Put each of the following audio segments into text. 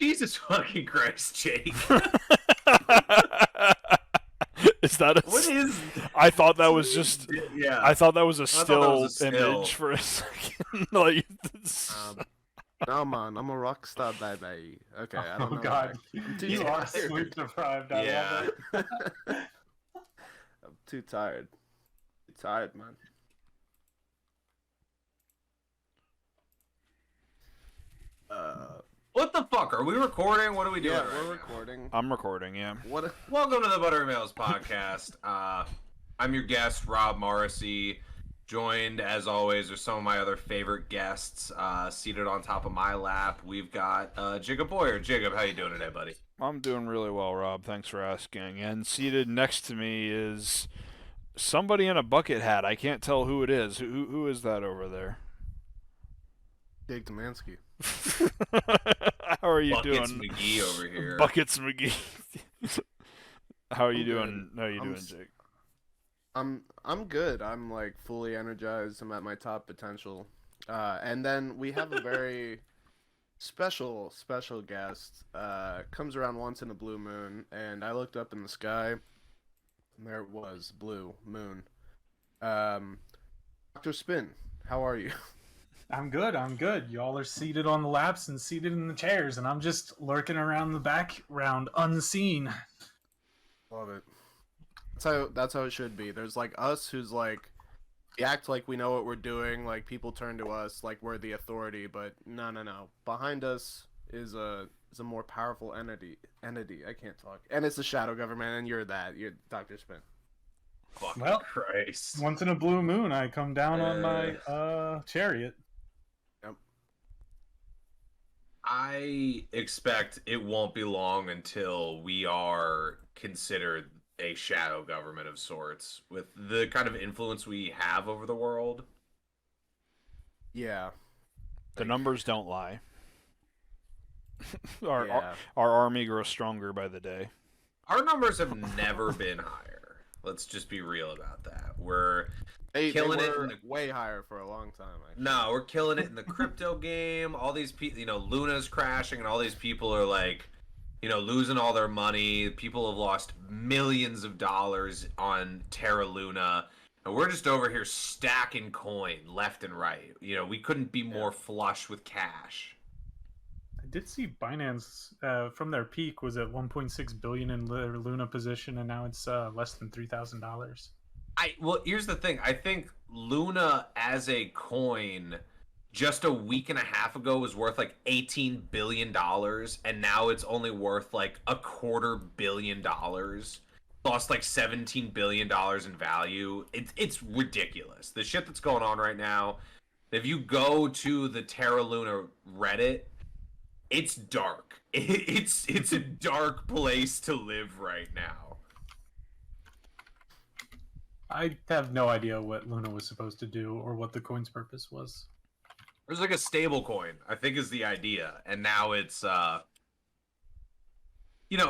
Jesus fucking Christ, Jake. Is that a? What is? I thought that was just. I Yeah, thought that was a I thought that was a still still. image for a second. Like, Um, no, man, I'm a rock star, baby. Okay, I don't Oh know. God, I'm too you are tired. sleep deprived. I Yeah. love it. I'm too tired. Too tired, man. What the fuck? Are we recording? What are we doing? Yeah, right we're now? recording. I'm recording. Yeah. What? Welcome to the Buttery Mails podcast. I'm your guest, Rob Morrissey. Joined, as always, with some of my other favorite guests. Seated on top of my lap, we've got Jacob Boyer. Jacob, how you doing today, buddy? I'm doing really well, Rob. Thanks for asking. And seated next to me is somebody in a bucket hat. I can't tell who it is. Who is that over there? Jake Demansky. How are you Buckets doing? McGee over here. Buckets McGee. How are you I'm doing? good. How are you I'm doing, s- Jake? I'm good. I'm like fully energized. I'm at my top potential. And then we have a very special guest. Comes around once in a blue moon, and I looked up in the sky, and there it was, blue moon. Dr. Spin, how are you? I'm good. I'm good. Y'all are seated on the laps and seated in the chairs, and I'm just lurking around the background, unseen. Love it. That's how it should be. There's like us who's like we act like we know what we're doing, like people turn to us like we're the authority, but no. Behind us is a more powerful entity. I can't talk. And it's the shadow government, and you're that. You're Dr. Spin. Fucking Well, Christ. Once in a blue moon, I come down on my chariot. Yep. I expect it won't be long until we are considered a shadow government of sorts with the kind of influence we have over the world. Yeah. The numbers don't lie. our, Yeah. our army grows stronger by the day. Our numbers have never been higher. Let's just be real about that. We're They killing it were in the way higher for a long time, actually. No, we're killing it in the crypto game. All these people, Luna's crashing, and all these people are like, losing all their money. People have lost millions of dollars on Terra Luna, and we're just over here stacking coin left and right. We couldn't be more flush with cash. I did see Binance from their peak was at 1.6 billion in their Luna position, and now it's less than $3,000. Well, here's the thing. I think Luna as a coin just a week and a half ago was worth like $18 billion, and now it's only worth like $250 million. Lost like $17 billion in value. It's ridiculous. The shit that's going on right now. If you go to the Terra Luna Reddit, it's dark. It's a dark place to live right now. I have no idea what Luna was supposed to do or what the coin's purpose was. There's like a stable coin, I think is the idea. And now it's a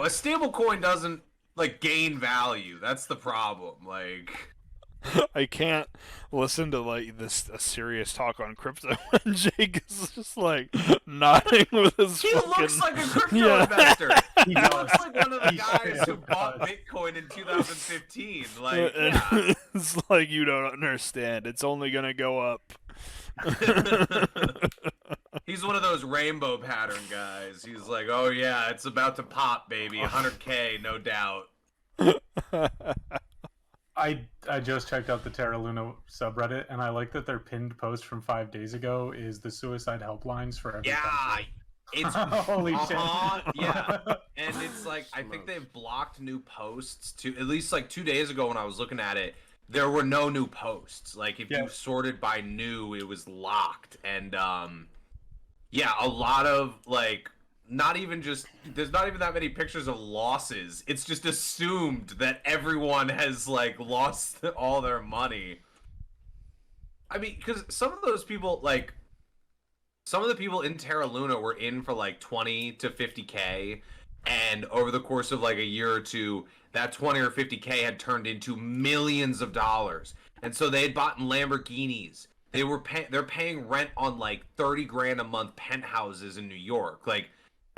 stable coin doesn't like gain value. That's the problem. Like I can't listen to like this a serious talk on crypto when Jake is just like nodding with his he fucking... looks like a crypto Yeah. investor. He does. looks like one of the He guys who does. bought Bitcoin in 2015. Like, And yeah. it's like you don't understand. It's only gonna go up. He's one of those rainbow pattern guys. He's like, oh yeah, it's about to pop, baby. 100K, no doubt. I just checked out the Terra Luna subreddit, and I like that their pinned post from 5 days ago is the suicide helplines for every Yeah, country. it's Holy yeah. shit. And it's like I think they've blocked new posts to at least like 2 days ago when I was looking at it, there were no new posts. Like if you sorted by new, it was locked. And yeah, a lot of like there's not even that many pictures of losses. It's just assumed that everyone has like lost all their money. I mean, because some of those people like some of the people in Terra Luna were in for like 20 to 50K, and over the course of like a year or two, that 20 or 50K had turned into millions of dollars. And so they had bought Lamborghinis. They're paying rent on like 30 grand a month penthouses in New York. Like,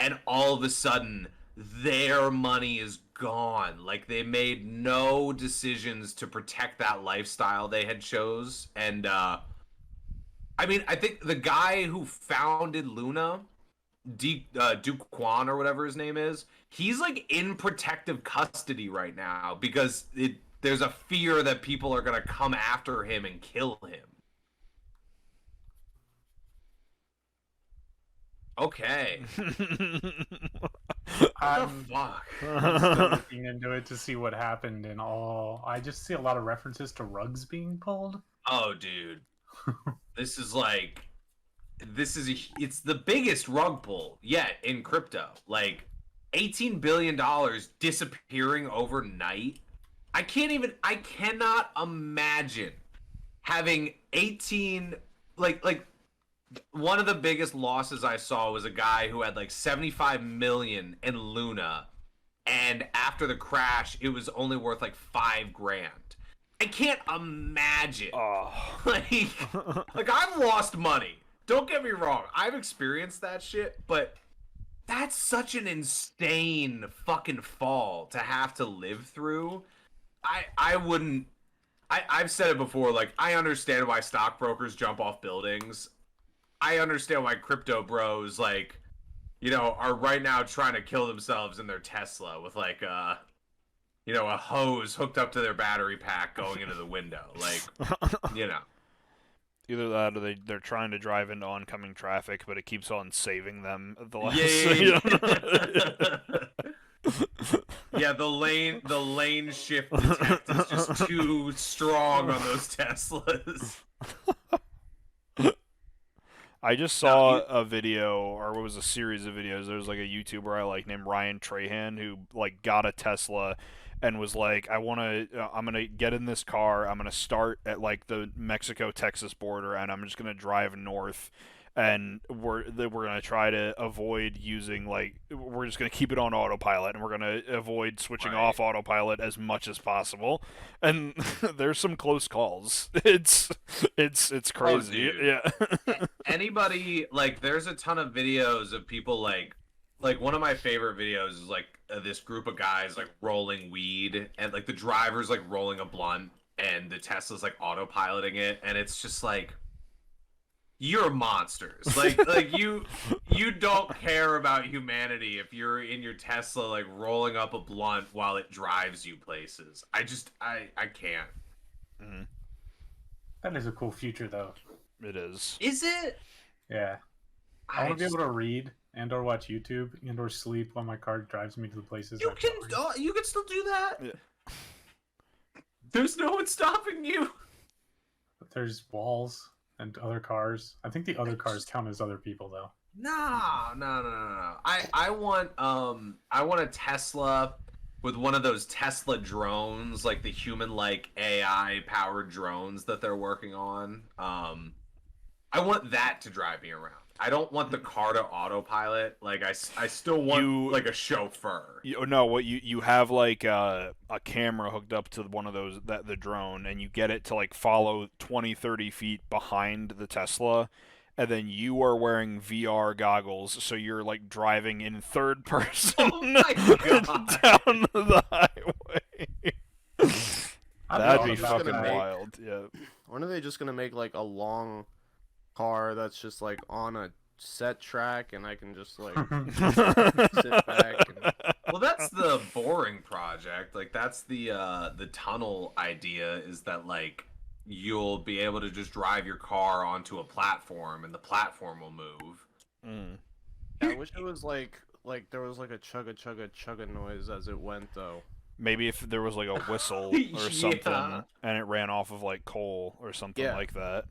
and all of a sudden their money is gone. Like they made no decisions to protect that lifestyle they had chose. And I mean, I think the guy who founded Luna, Duke Kwan or whatever his name is, he's like in protective custody right now because there's a fear that people are gonna come after him and kill him. Okay. What the fuck? I'm still looking into it to see what happened and all. I just see a lot of references to rugs being pulled. Oh, dude. This is it's the biggest rug pull yet in crypto. Like $18 billion disappearing overnight. I cannot imagine having 18 like one of the biggest losses I saw was a guy who had like 75 million in Luna, and after the crash it was only worth like $5,000. I can't imagine. Like I've lost money. Don't get me wrong. I've experienced that shit, but that's such an insane fucking fall to have to live through. I wouldn't. I've said it before. Like I understand why stockbrokers jump off buildings. I understand why crypto bros like, you know, are right now trying to kill themselves in their Tesla with like you know, a hose hooked up to their battery pack going into the window. Like, you know. Either that or they're trying to drive into oncoming traffic, but it keeps on saving them at the last. Yeah, the lane shift detect is just too strong on those Teslas. I just saw a video, or what was a series of videos. There was like a YouTuber I like named Ryan Trahan who like got a Tesla and was like, I'm gonna get in this car. I'm gonna start at like the Mexico-Texas border, and I'm just gonna drive north. And we're gonna try to avoid using we're just gonna keep it on autopilot, and we're gonna avoid switching off autopilot as much as possible. And there's some close calls. It's crazy. Yeah. Anybody there's a ton of videos of people like one of my favorite videos is this group of guys rolling weed, and the driver's rolling a blunt, and the Tesla's autopiloting it, and it's just you're monsters. You don't care about humanity if you're in your Tesla rolling up a blunt while it drives you places. I can't. Mm-hmm. That is a cool future, though. It is. Is it? Yeah. I want to be able to read and or watch YouTube and or sleep while my car drives me to the places. You can still do that. Yeah. There's no one stopping you. But there's walls and other cars. I think the other cars count as other people, though. No. I want a Tesla with one of those Tesla drones, like the human-like AI powered drones that they're working on. I want that to drive me around. I don't want the car to autopilot. I still want a chauffeur. You have a camera hooked up to one of those, the drone, and you get it to follow 20-30 feet behind the Tesla, and then you are wearing VR goggles, so you're driving in third person down the highway. That'd be fucking wild. Yeah. When are they just gonna make a long car that's just on a set track, and I can just sit back and... Well, that's the boring project. That's the tunnel idea, is that you'll be able to just drive your car onto a platform and the platform will move. Yeah, I wish it was there was a chugga noise as it went, though. Maybe if there was a whistle or something and it ran off of coal or something like that.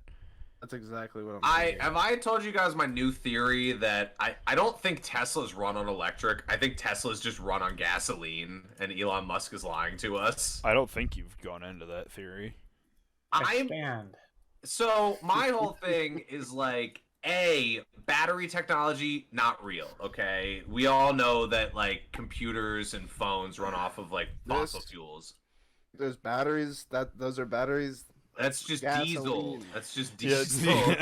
That's exactly what I'm thinking. Have I told you guys my new theory that I don't think Teslas run on electric. I think Teslas just run on gasoline, and Elon Musk is lying to us. I don't think you've gone into that theory. So my whole thing is battery technology, not real, okay? We all know that computers and phones run off of fossil fuels. There's batteries, those are batteries. That's just gasoline. Diesel. That's just diesel.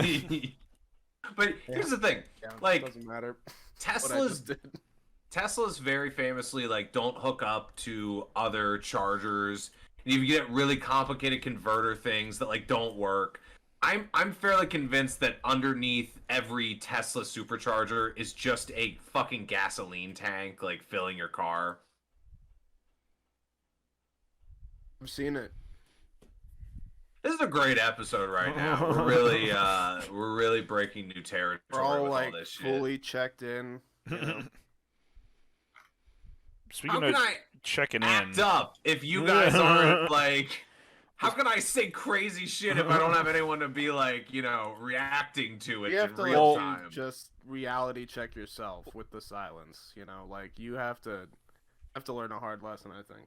But here's the thing. It doesn't matter. Tesla's very famously like don't hook up to other chargers. And you get really complicated converter things that like don't work. I'm fairly convinced that underneath every Tesla supercharger is just a fucking gasoline tank like filling your car. I've seen it. This is a great episode right now. We're really breaking new territory. We're all with like all this shit. fully checked in. You know? Speaking of checking in, act up if you guys aren't like. How can I say crazy shit if I don't have anyone to be like, you know, reacting to it in real time? Just reality check yourself with the silence. You know, like you have to learn a hard lesson. I think.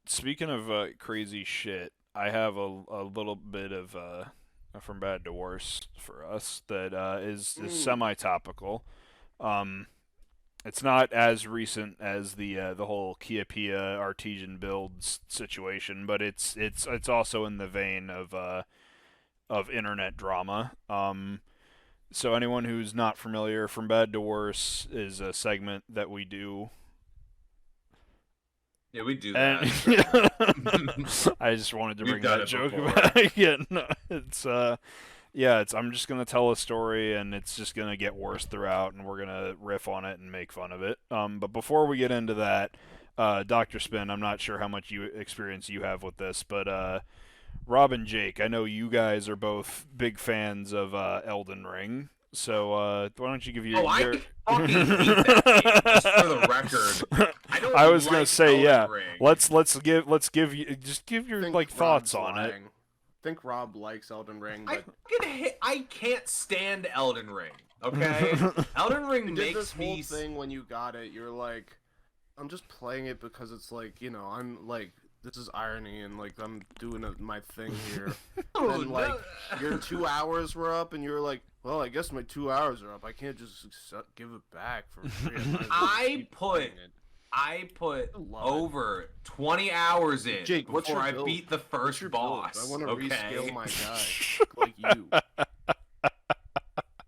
Speaking of crazy shit, I have a little bit of from bad to worse for us that is semi-topical. It's not as recent as the whole Kia Pia artesian builds situation, but it's also in the vein of internet drama. So anyone who's not familiar, From Bad to Worse is a segment that we do. Yeah, we do that. I just wanted to bring that joke back. Yeah, no, I'm just gonna tell a story, and it's just gonna get worse throughout, and we're gonna riff on it and make fun of it. But before we get into that, Dr. Spin, I'm not sure how much experience you have with this, but Rob and Jake, I know you guys are both big fans of Elden Ring. So why don't you give your? I fucking hate that game, just for the record. I was gonna say Elden Ring. Let's give your thoughts on it. I think Rob likes Elden Ring, but I can't stand Elden Ring. Okay, Elden Ring makes this me. Whole thing when you got it, you're like, I'm just playing it because it's like, you know, I'm like, this is irony, and like I'm doing my thing here. And like your 2 hours were up, and you're like, well, I guess my 2 hours are up. I can't just give it back for free. I put over 20 hours in Jake, before I beat the first boss. I want to rescale my guy like you.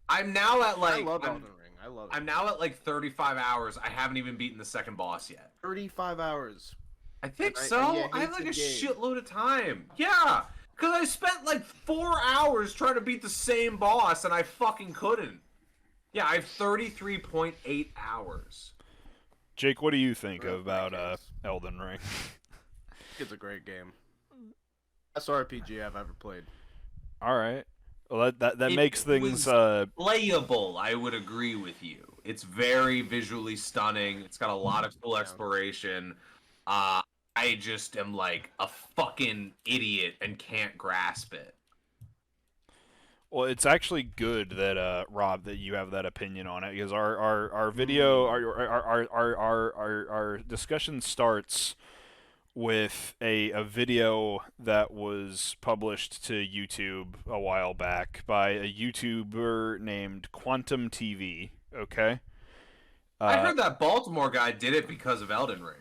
I'm now at like. I love Elden Ring. I love it. I'm now at like 35 hours. I haven't even beaten the second boss yet. 35 hours. I think so. I have like a shitload of time. Yeah, because I spent like 4 hours trying to beat the same boss, and I fucking couldn't. Yeah, I have 33.8 hours. Jake, what do you think about Elden Ring? It's a great game. Best RPG I've ever played. All right. Well, that makes things playable. I would agree with you. It's very visually stunning. It's got a lot of cool exploration. I just am like a fucking idiot and can't grasp it. Well, it's actually good that Rob, that you have that opinion on it, because our video our discussion starts with a video that was published to YouTube a while back by a YouTuber named Quantum TV. Okay. I heard that Baltimore guy did it because of Elden Ring.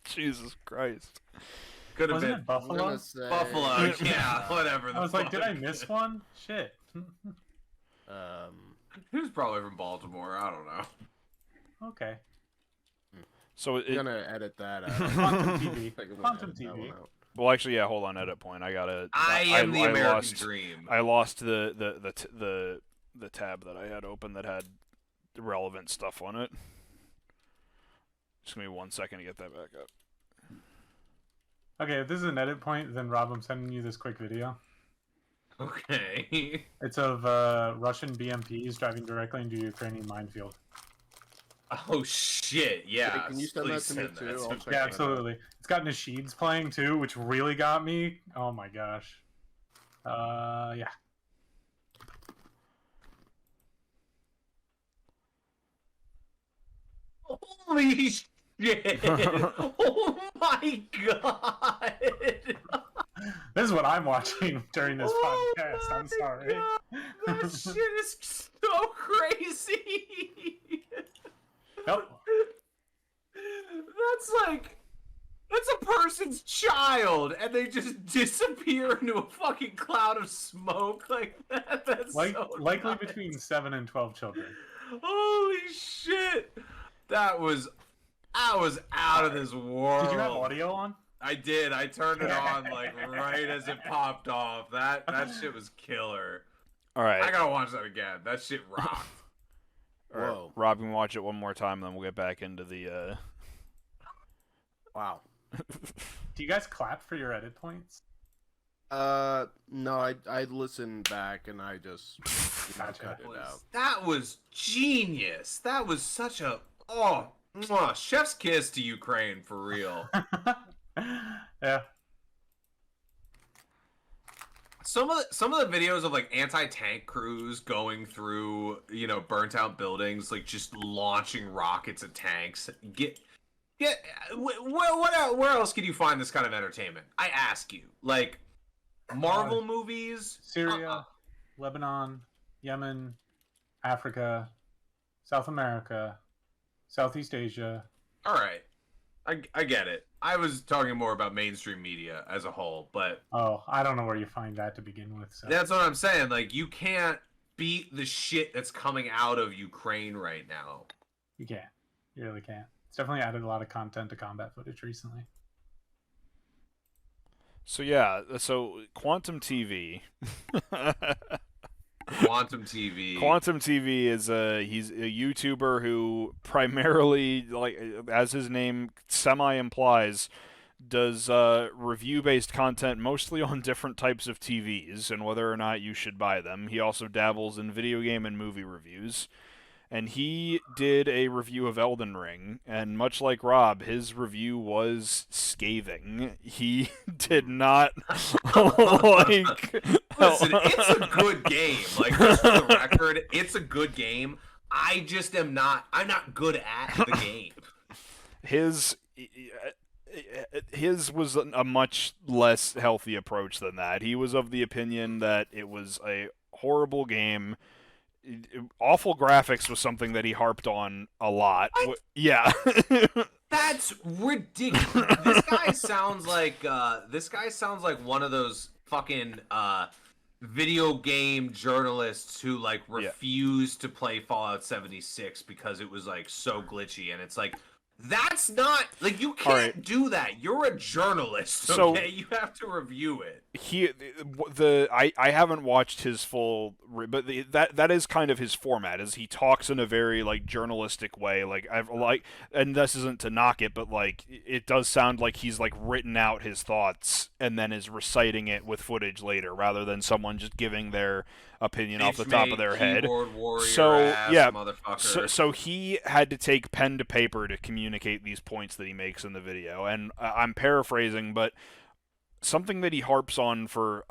Jesus Christ. Could have been Buffalo. Buffalo, yeah, whatever. I was like, did I miss one? Shit. He was probably from Baltimore. I don't know. Okay. So I'm gonna edit that out. Quantum TV. Quantum TV. Well, actually, yeah. Hold on, edit point. I gotta. I am the American dream. I lost the tab that I had open that had relevant stuff on it. Just give me 1 second to get that back up. Okay, if this is an edit point, then Rob, I'm sending you this quick video. Okay. It's of Russian BMPs driving directly into a Ukrainian minefield. Oh shit! Yeah. Wait, can you send that to me too? Yeah, absolutely. It's got Nasheed's playing too, which really got me. Oh my gosh. Yeah. Holy shit! Oh my god! This is what I'm watching during this podcast. I'm sorry. God. That shit is so crazy. Nope. That's a person's child, and they just disappear into a fucking cloud of smoke like that. That's so likely nice. between 7 and 12 children. Holy shit! That was out of this world. Did you have audio on? I did. I turned it on like right as it popped off. That shit was killer. All right. I gotta watch that again. That shit rocked. All right. Whoa. Rob can watch it one more time, then we'll get back into the. Wow. Do you guys clap for your edit points? No, I listened back and I just Gotcha. cut it out. That was genius. That was such a chef's kiss to Ukraine for real. Yeah. Some of the videos of like anti-tank crews going through, burnt out buildings, like just launching rockets at tanks. Where else can you find this kind of entertainment? I ask you. Like Marvel movies, Syria, Lebanon, Yemen, Africa, South America, Southeast Asia. All right. I get it. I was talking more about mainstream media as a whole, but Oh, I don't know where you find that to begin with. So. that's what I'm saying. Like, you can't beat the shit that's coming out of Ukraine right now. You can't. You really can't. It's definitely added a lot of content to combat footage recently. So yeah, Quantum TV. Quantum TV. Quantum TV is he's a YouTuber who primarily, like as his name semi implies, does review-based content mostly on different types of TVs and whether or not you should buy them. He also dabbles in video game and movie reviews. And he did a review of Elden Ring, and much like Rob, his review was scathing. He did not like... Listen, it's a good game. Like, just for the record, it's a good game. I'm not good at the game. His was a much less healthy approach than that. He was of the opinion that it was a horrible game. Awful graphics was something that he harped on a lot. What? Yeah. That's ridiculous. This guy sounds like one of those fucking video game journalists who like refused to play Fallout 76 because it was like so glitchy, and it's like, that's not like, you can't do that. You're a journalist, okay? You have to review it. I haven't watched his full, but that is kind of his format. Is he talks in a very like journalistic way. Like and this isn't to knock it, but like it does sound like he's like written out his thoughts and then is reciting it with footage later, rather than someone just giving their opinion off the top of their head. So he had to take pen to paper to communicate these points that he makes in the video, and I'm paraphrasing, but something that he harps on for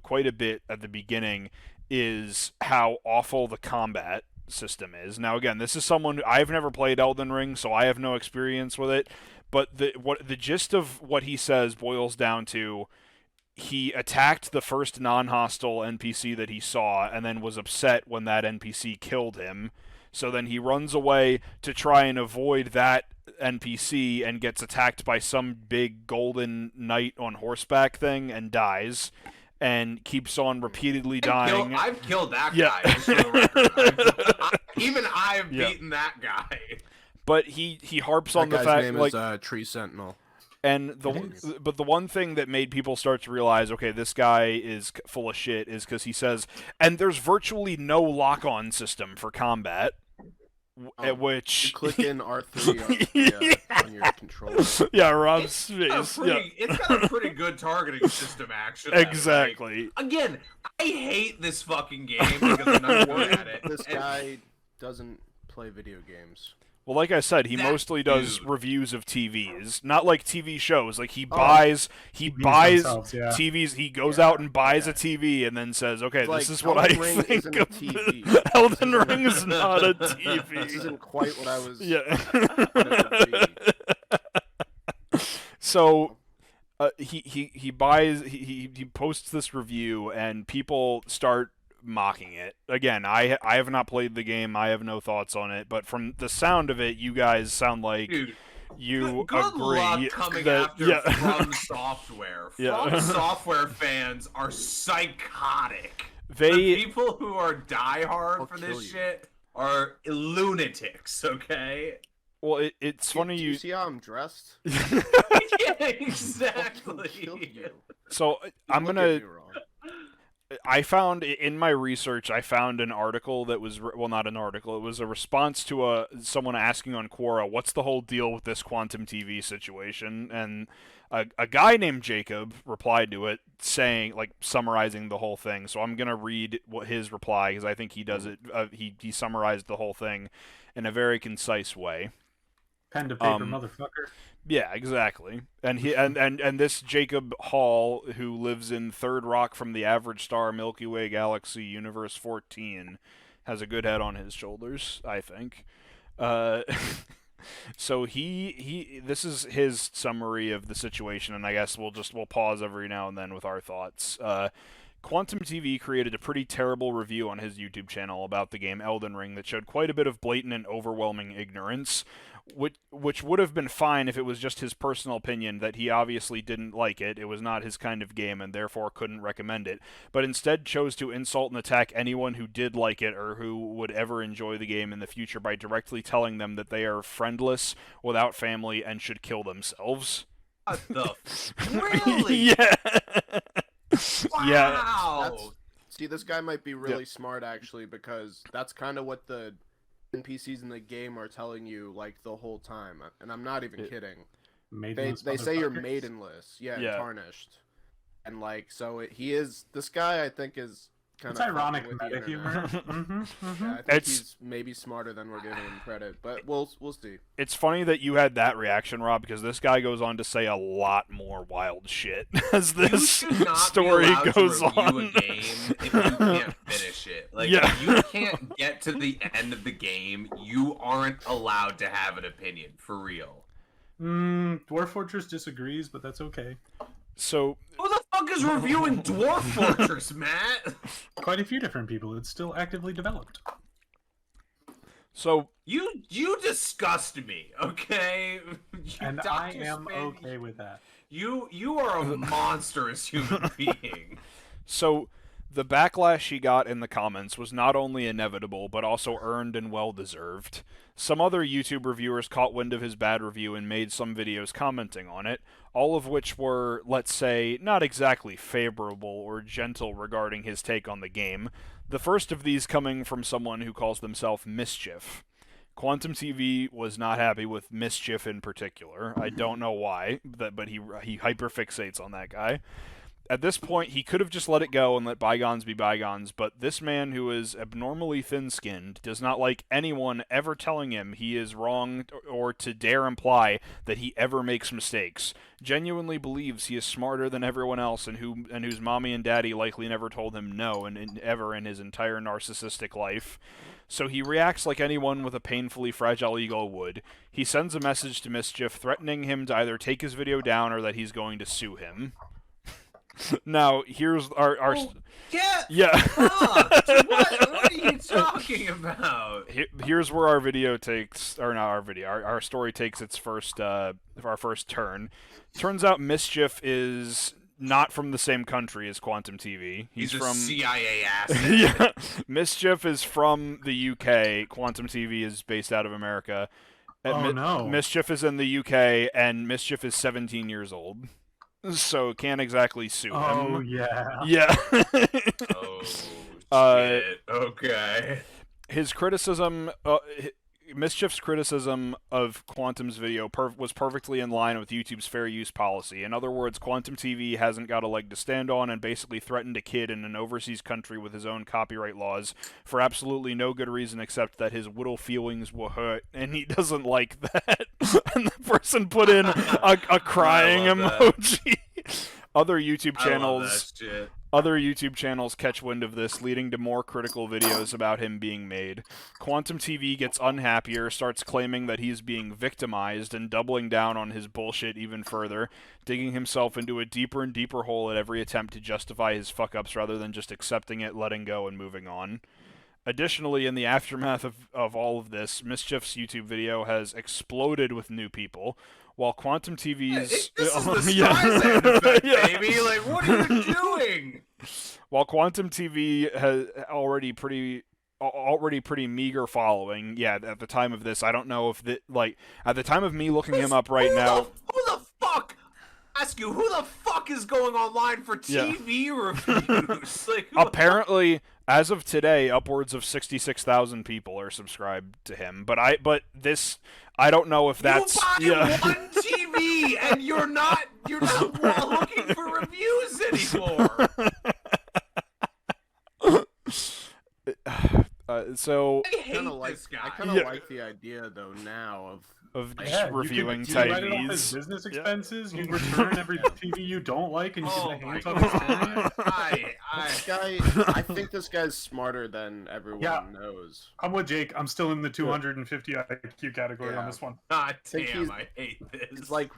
quite a bit at the beginning is how awful the combat system is. Now, again, this is someone I've never played Elden Ring, so I have no experience with it. But the gist of what he says boils down to: he attacked the first non-hostile NPC that he saw, and then was upset when that NPC killed him. So then he runs away to try and avoid that NPC and gets attacked by some big golden knight on horseback thing and dies, and keeps on repeatedly dying. I've killed that guy. Just for the record. Even I've beaten that guy. But he harps on the fact, name like, is Tree Sentinel. And the one thing that made people start to realize, okay, this guy is full of shit, is because he says, and there's virtually no lock-on system for combat, at which you click in R3 on your controller. Yeah, Rob's face. It's got a pretty good targeting system, actually. Exactly. Like, again, I hate this fucking game because I'm not good at it. This guy doesn't play video games. Well, like I said, he mostly does reviews of TVs, not like TV shows. Like he buys TVs. He goes out and buys a TV and then says, "Okay, like, this is what I think of TV. Elden Ring is not a TV. This isn't quite what I was. Yeah. So he posts this review and people start mocking it. Again, I have not played the game. I have no thoughts on it, but from the sound of it, you guys sound like you good agree luck coming after From Software. From Software fans are psychotic. The people who are diehard for this shit are lunatics, okay? Well, it's funny Do you see how I'm dressed? Yeah, exactly. Kill you. So I'm Look gonna. at me wrong. I found in my research, I found an article that was well, not an article. It was a response to someone asking on Quora, "What's the whole deal with this Quantum TV situation?" And a guy named Jacob replied to it, saying, like, summarizing the whole thing. So I'm gonna read what his reply, because I think he does it. He summarized the whole thing in a very concise way. Pen to paper, motherfucker. Yeah, exactly. And he and this Jacob Hall, who lives in Third Rock from the Average Star Milky Way Galaxy Universe 14, has a good head on his shoulders, I think. So this is his summary of the situation, and I guess we'll pause every now and then with our thoughts. Quantum TV created a pretty terrible review on his YouTube channel about the game Elden Ring that showed quite a bit of blatant and overwhelming ignorance, which would have been fine if it was just his personal opinion that he obviously didn't like it. It was not his kind of game and therefore couldn't recommend it, but instead chose to insult and attack anyone who did like it or who would ever enjoy the game in the future by directly telling them that they are friendless, without family, and should kill themselves. What the really? Yeah. Wow. See, this guy might be really smart, actually, because that's kind of what the NPCs in the game are telling you, like, the whole time. And I'm not even kidding. They say you're maidenless. Yeah, tarnished. And, like, so this guy, I think, is kind It's of ironic meta humor. Yeah, I think he's maybe smarter than we're giving him credit, but we'll see. It's funny that you had that reaction, Rob, because this guy goes on to say a lot more wild shit as this story goes on. A game if you can't finish it. Like, if you can't get to the end of the game, you aren't allowed to have an opinion, for real. Dwarf Fortress disagrees, but that's okay. So who the fuck is reviewing Dwarf Fortress, Matt? Quite a few different people. It's still actively developed. So you disgust me, okay? And I am okay with that. You are a monstrous human being. So the backlash he got in the comments was not only inevitable, but also earned and well-deserved. Some other YouTube reviewers caught wind of his bad review and made some videos commenting on it, all of which were, let's say, not exactly favorable or gentle regarding his take on the game. The first of these coming from someone who calls themselves Mischief. Quantum TV was not happy with Mischief in particular. I don't know why, but he hyperfixates on that guy. At this point, he could have just let it go and let bygones be bygones, but this man who is abnormally thin-skinned does not like anyone ever telling him he is wrong or to dare imply that he ever makes mistakes. Genuinely believes he is smarter than everyone else and whose mommy and daddy likely never told him no ever in his entire narcissistic life. So he reacts like anyone with a painfully fragile ego would. He sends a message to Mischief threatening him to either take his video down or that he's going to sue him. Now, here's our what are you talking about? Here's where our video takes, or not our video, our story takes its first turn. Turns out Mischief is not from the same country as Quantum TV. He's from CIA asset. Yeah, Mischief is from the UK. Quantum TV is based out of America. No. Mischief is in the UK, and Mischief is 17 years old. So can't exactly sue him. Oh, yeah. Yeah. Oh, shit. Okay. His criticism, Mischief's criticism of Quantum's video was perfectly in line with YouTube's fair use policy. In other words, Quantum TV hasn't got a leg to stand on and basically threatened a kid in an overseas country with his own copyright laws for absolutely no good reason except that his little feelings will hurt, and he doesn't like that. And the person put in a crying emoji. Other YouTube channels catch wind of this, leading to more critical videos about him being made. Quantum TV gets unhappier, starts claiming that he's being victimized, and doubling down on his bullshit even further, digging himself into a deeper and deeper hole at every attempt to justify his fuck-ups rather than just accepting it, letting go, and moving on. Additionally, in the aftermath of all of this, Mischief's YouTube video has exploded with new people, while Quantum TV's... This is the Streisand effect, baby! Like, what are you doing? While Quantum TV has already already pretty meager following. Yeah, at the time of this, I don't know if at the time of me looking him up right now. Who the fuck? Ask you, who the fuck is going online for TV reviews? Like, apparently, as of today, upwards of 66,000 people are subscribed to him. But I don't know if that's you buy one TV and you're not looking for reviews anymore. So I hate this guy. I kind of like the idea though now of just reviewing TVs. You write it off TVs. as business expenses. You return every TV you don't like, and you get a hands-on experience. This guy, I think this guy's smarter than everyone knows. I'm with Jake. I'm still in the 250 IQ category on this one. God damn, I hate this. He's like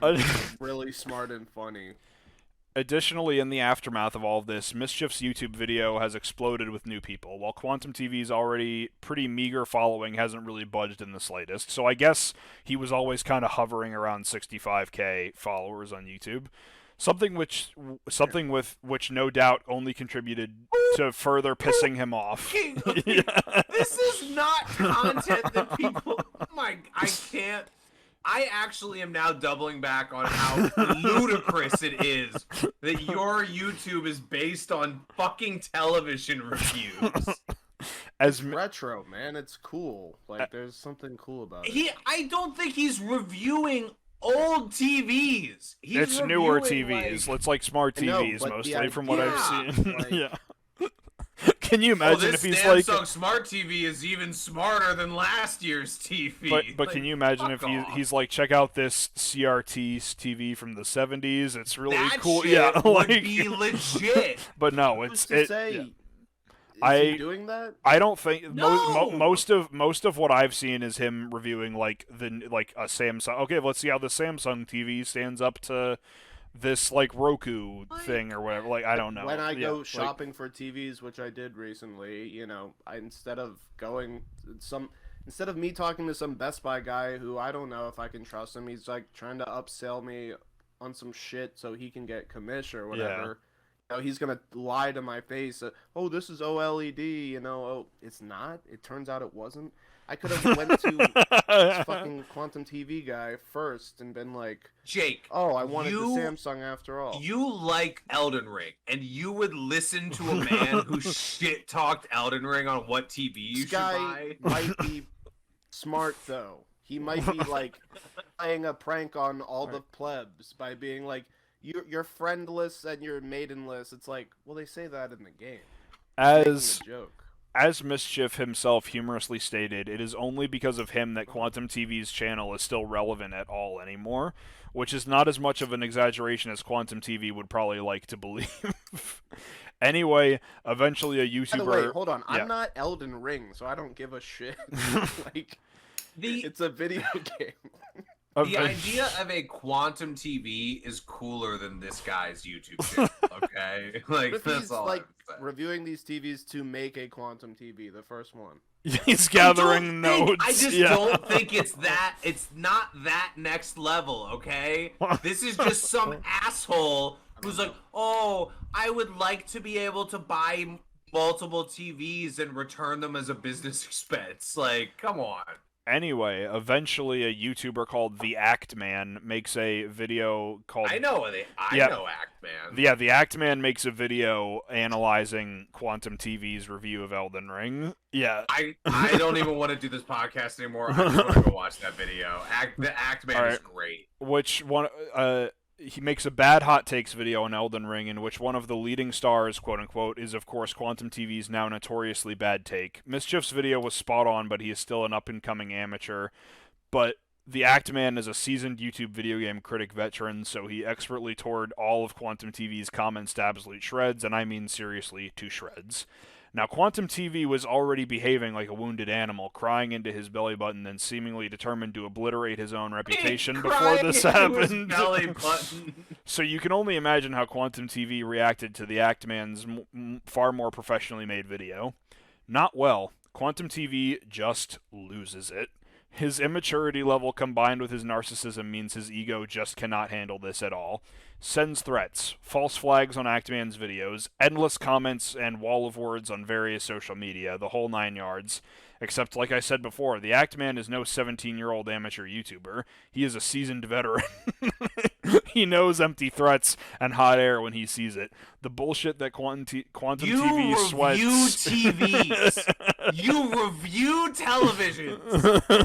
really smart and funny. Additionally, in the aftermath of all of this, Mischief's YouTube video has exploded with new people, while Quantum TV's already pretty meager following hasn't really budged in the slightest. So I guess he was always kind of hovering around 65k followers on YouTube. Something with which no doubt only contributed to further pissing him off. This is not content that people. I can't. I actually am now doubling back on how ludicrous it is that your YouTube is based on fucking television reviews. It's retro, man. It's cool. Like, there's something cool about it. I don't think he's reviewing old TVs. It's newer TVs. It's like smart TVs mostly, from what I've seen. Yeah. Can you imagine if he's Samsung like smart TV is even smarter than last year's TV? But can you imagine if he's like, check out this CRT TV from the 70s? It's really cool. Yeah, would be legit. But no, it's Is he doing that? I don't think most of what I've seen is him reviewing like a Samsung. Okay, let's see how the Samsung TV stands up to this like Roku thing or whatever. Like, I don't know. When I go shopping for TVs, which I did recently, instead of me talking to some Best Buy guy who I don't know if I can trust him, he's like trying to upsell me on some shit so he can get commission or whatever. He's gonna lie to my face. Oh, this is OLED. Oh, it's not. It turns out it wasn't. I could have went to this fucking Quantum TV guy first and been like, Jake, oh, I wanted the Samsung after all. You like Elden Ring, and you would listen to a man who shit-talked Elden Ring on what TV you should buy? This guy might be smart, though. He might be, like, playing a prank on all the plebs by being like, you're friendless and you're maidenless. It's like, well, they say that in the game. As Mischief himself humorously stated, it is only because of him that Quantum TV's channel is still relevant at all anymore, which is not as much of an exaggeration as Quantum TV would probably like to believe. Anyway, eventually a YouTuber... By the way, hold on. I'm not Elden Ring, so I don't give a shit. It's a video game. The idea of a Quantum TV is cooler than this guy's YouTube channel, okay? That's all I'm saying. Reviewing these TVs to make a Quantum TV, the first one. He's gathering notes. I just don't think it's not that next level, okay? This is just some asshole who's like, oh, I would like to be able to buy multiple TVs and return them as a business expense. Like, come on. Anyway, eventually a YouTuber called The Act Man makes a video called... I know Act Man. Yeah, The Act Man makes a video analyzing Quantum TV's review of Elden Ring. Yeah. I don't even want to do this podcast anymore. I just want to go watch that video. The Act Man is great. Which one... he makes a bad hot takes video on Elden Ring in which one of the leading stars, quote-unquote, is of course Quantum TV's now notoriously bad take. Mischief's video was spot on, but he is still an up-and-coming amateur. But the Act Man is a seasoned YouTube video game critic veteran, so he expertly tore all of Quantum TV's comments to absolute shreds, and I mean seriously, to shreds. Now, Quantum TV was already behaving like a wounded animal, crying into his belly button and seemingly determined to obliterate his own reputation before this happened. Belly button. So you can only imagine how Quantum TV reacted to the Act Man's far more professionally made video. Not well. Quantum TV just loses it. His immaturity level combined with his narcissism means his ego just cannot handle this at all. Sends threats, false flags on Actman's videos, endless comments and wall of words on various social media, the whole 9 yards. Except, like I said before, the Actman is no 17-year-old amateur YouTuber. He is a seasoned veteran. He knows empty threats and hot air when he sees it. The bullshit that Quantum TV sweats... You review TVs. You review televisions.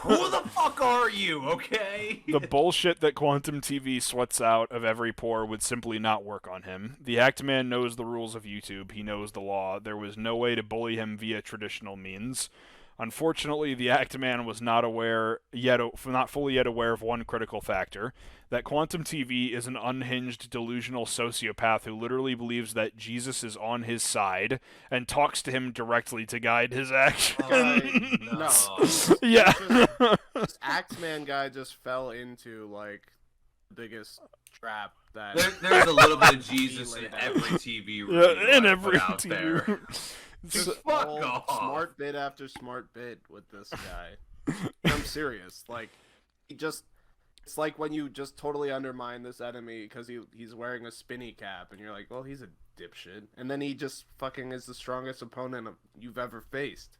Who the fuck are you, okay? The bullshit that Quantum TV sweats out of every pore would simply not work on him. The Actman knows the rules of YouTube. He knows the law. There was no way to bully him via traditional means. Unfortunately, the Actman was not fully yet aware of one critical factor, that Quantum TV is an unhinged, delusional sociopath who literally believes that Jesus is on his side and talks to him directly to guide his actions. No. Yeah. This Actman guy just fell into, like, the biggest trap that... There's a little bit of Jesus in every TV review in every out TV. there. Just fuck off. Smart bit after smart bit with this guy. I'm serious. Like, it's like when you just totally undermine this enemy because he's wearing a spinny cap, and you're like, well, he's a dipshit. And then he just fucking is the strongest opponent you've ever faced.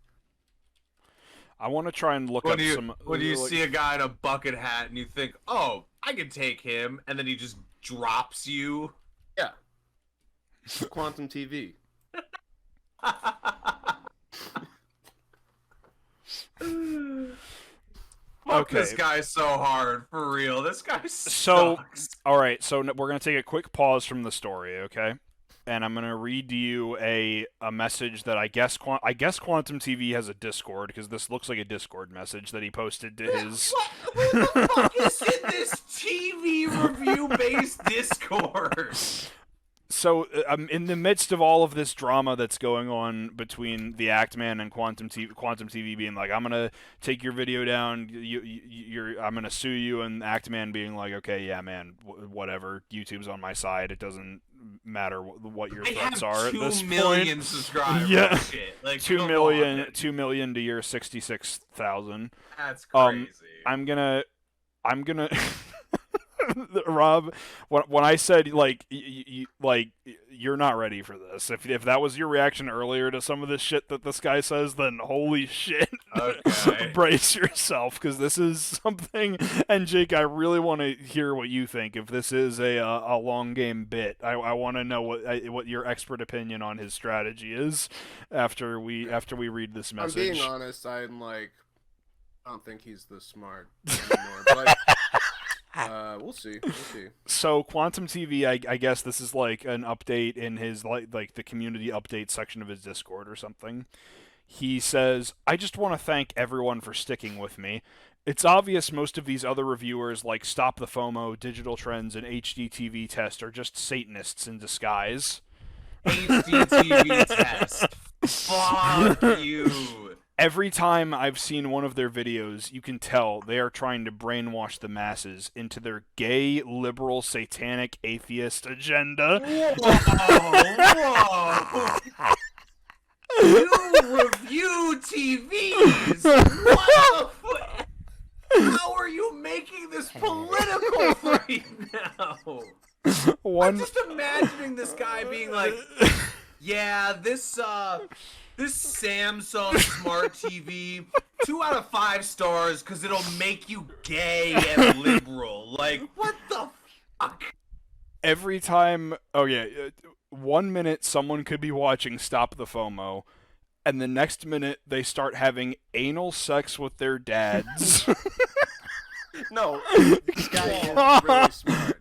I want to try and look up some... When you see a guy in a bucket hat and you think, oh, I can take him, and then he just drops you. Yeah. Quantum TV. Fuck this guy so hard, for real. This guy sucks. So, alright, so we're going to take a quick pause from the story, okay? And I'm going to read to you a message that I guess Quantum TV has a Discord, because this looks like a Discord message that he posted to his... Who the fuck is in this TV review-based Discord? So, in the midst of all of this drama that's going on between the Actman and Quantum TV being like, I'm gonna take your video down, I'm gonna sue you, and Actman being like, okay, yeah, man, whatever, YouTube's on my side, it doesn't matter what your threats are at this 2 million point. subscribers. Yeah, Shit. Like, 2 million to your 66,000. That's crazy. I'm gonna. Rob, when I said like you're not ready for this, if that was your reaction earlier to some of this shit that this guy says, then holy shit, okay. Brace yourself, because this is something. And Jake, I really want to hear what you think. If this is a long game bit, I want to know what your expert opinion on his strategy is after we read this message. I'm being honest. I'm like, I don't think he's this smart anymore, but. We'll see. So Quantum TV, I guess this is like an update in his like the community update section of his Discord or something. He says, I just want to thank everyone for sticking with me. It's obvious most of these other reviewers like Stop the FOMO, Digital Trends, and HDTV Test are just Satanists in disguise. HDTV Test. Fuck you. Every time I've seen one of their videos, you can tell they are trying to brainwash the masses into their gay, liberal, satanic, atheist agenda. Whoa! You review TVs! What the fuck? How are you making this political right now? I'm just imagining this guy being like, yeah, this Samsung Smart TV, 2 out of 5 stars because it'll make you gay and liberal. Like, what the fuck? Every time, 1 minute someone could be watching Stop the FOMO, and the next minute they start having anal sex with their dads. No, this guy is really smart.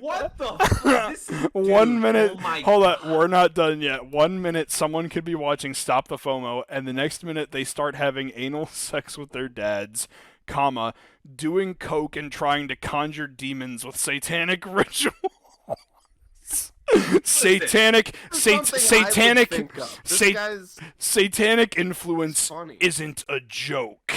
What the fuck? This is, 1 minute. Oh my hold God. on, we're not done yet. 1 minute, someone could be watching Stop the FOMO, and the next minute they start having anal sex with their dads, comma, doing coke and trying to conjure demons with satanic rituals. Satanic influence isn't a joke.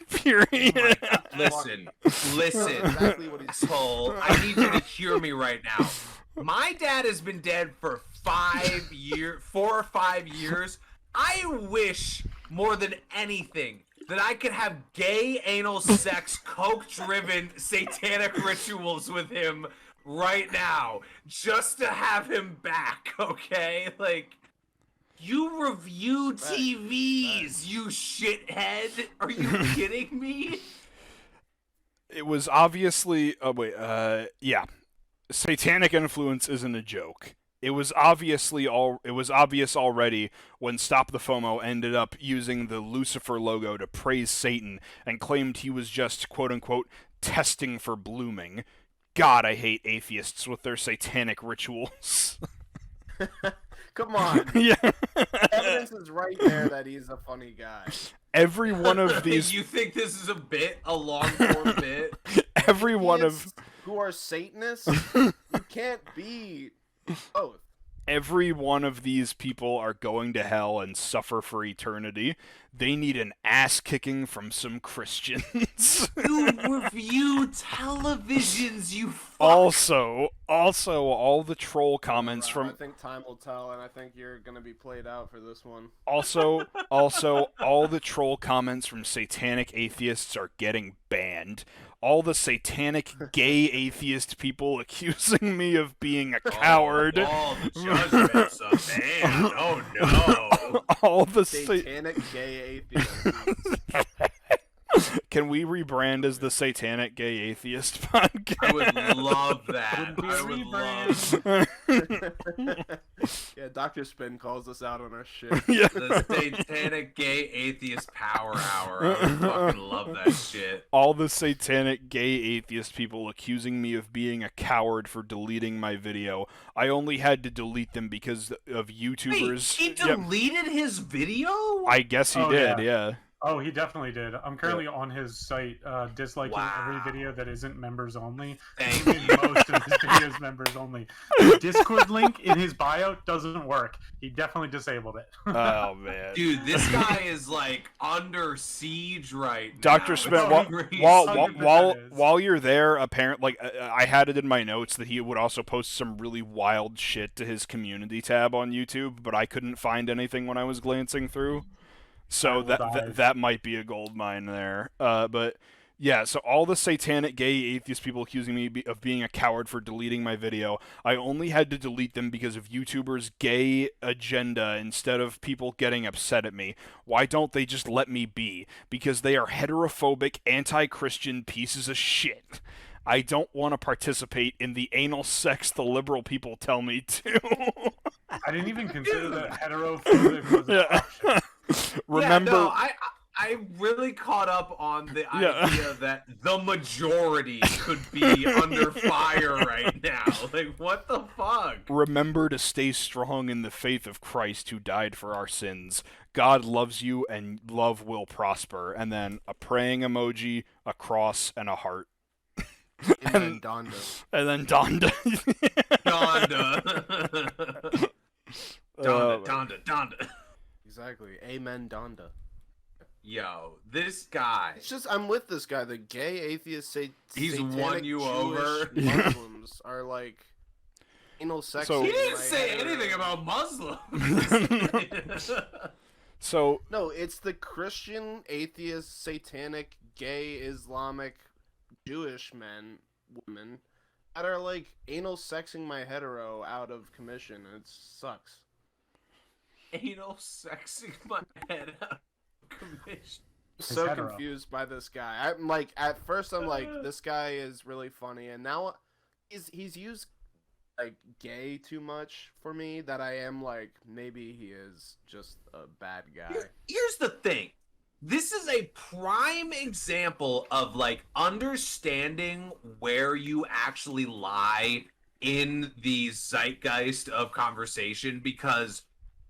Period. Listen, Exactly what he's asshole. I need you to hear me right now. My dad has been dead for 4 or 5 years. I wish more than anything that I could have gay anal sex, coke-driven satanic rituals with him right now, just to have him back, okay? Like, you review TVs, you shithead! Are you kidding me? It was obviously... yeah. Satanic influence isn't a joke. It was obvious already when Stop the FOMO ended up using the Lucifer logo to praise Satan and claimed he was just, quote-unquote, testing for blooming. God, I hate atheists with their satanic rituals. Come on. Yeah. Evidence is right there that he's a funny guy. Every one of these... You think this is a bit? A long-form bit? Every one of... who are Satanists, you can't be both. Every one of these people are going to hell and suffer for eternity. They need an ass kicking from some Christians. You review televisions, you fuck. Also, all the troll comments from... I think time will tell, and I think you're gonna be played out for this one. Also, all the troll comments from satanic atheists are getting banned. All the satanic gay atheist people accusing me of being a coward. All the judgments of man. Oh no. All the satanic gay atheists. Can we rebrand as the Satanic Gay Atheist Podcast? I would love that. I would love. Yeah, Dr. Spin calls us out on our shit. Yeah. The Satanic Gay Atheist Power Hour. I would fucking love that shit. All the satanic gay atheist people accusing me of being a coward for deleting my video. I only had to delete them because of YouTubers. Wait, he deleted his video? I guess he did, yeah. Oh, he definitely did. I'm currently on his site, disliking every video that isn't members only. Thank Most of his videos members only. The Discord link in his bio doesn't work. He definitely disabled it. Oh man, dude, this guy is like under siege right now. Dr. Spin, while you're there, apparently, like I had it in my notes that he would also post some really wild shit to his community tab on YouTube, but I couldn't find anything when I was glancing through. So that might be a gold mine there. But yeah, so all the satanic gay atheist people accusing me of being a coward for deleting my video, I only had to delete them because of YouTubers' gay agenda instead of people getting upset at me. Why don't they just let me be? Because they are heterophobic, anti-Christian pieces of shit. I don't want to participate in the anal sex the liberal people tell me to. I didn't even consider that heterophobic was an option. Remember, yeah, no, I really caught up on the idea that the majority could be under fire right now. Like, what the fuck? Remember to stay strong in the faith of Christ who died for our sins. God loves you and love will prosper. And then a praying emoji, a cross, and a heart. And then Donda. And then Donda. Donda. Exactly. Amen, Donda. Yo, this guy. It's just, I'm with this guy. The gay atheist he's won you Jewish over. Muslims are like anal sex. So, he didn't say anything about Muslims. So no, it's the Christian, atheist, satanic, gay, Islamic, Jewish women that are like anal sexing my hetero out of commission. It sucks. Anal sexing my head out of commission. So confused by this guy. I'm like, at first I'm like, this guy is really funny, and now he's used like gay too much for me that I am like, maybe he is just a bad guy. Here's the thing. This is a prime example of like understanding where you actually lie in the zeitgeist of conversation, because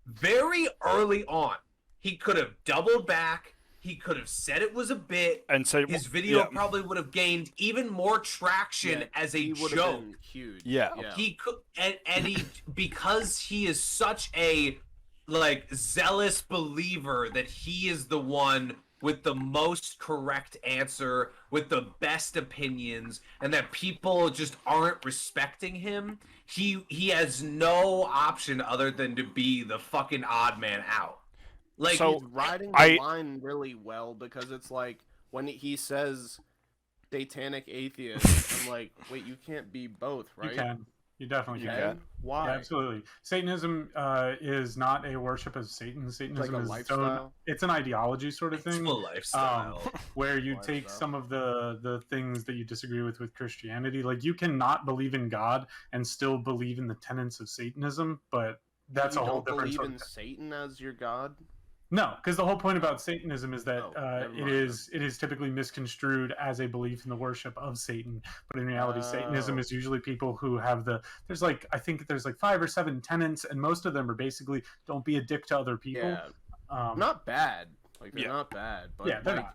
very early on, he could have doubled back. He could have said it was a bit, and said his video probably would have gained even more traction as a joke. Huge. Yeah, he could, and he, because he is such a like zealous believer that he is the one with the most correct answer, with the best opinions, and that people just aren't respecting him. He has no option other than to be the fucking odd man out. Like, So, he's riding the line really well, because it's like when he says satanic atheist, I'm like, wait, you can't be both, right? You can. You definitely You can. can. Why? Yeah, absolutely. Satanism is not a worship of Satan. Satanism Like a is lifestyle? it's an ideology sort of it's thing. a lifestyle. Where you take Lifestyle. some of the things that you disagree with Christianity. Like, you cannot believe in God and still believe in the tenets of Satanism, but that's you a whole don't different believe sort in of Satan as your god? No, because the whole point about Satanism is that never it mind is typically misconstrued as a belief in the worship of Satan, but in reality, Satanism is usually people who have I think there's like 5 or 7 tenets, and most of them are basically don't be a dick to other people. Yeah. Not bad. Like, they're not bad, but yeah, they're like, not.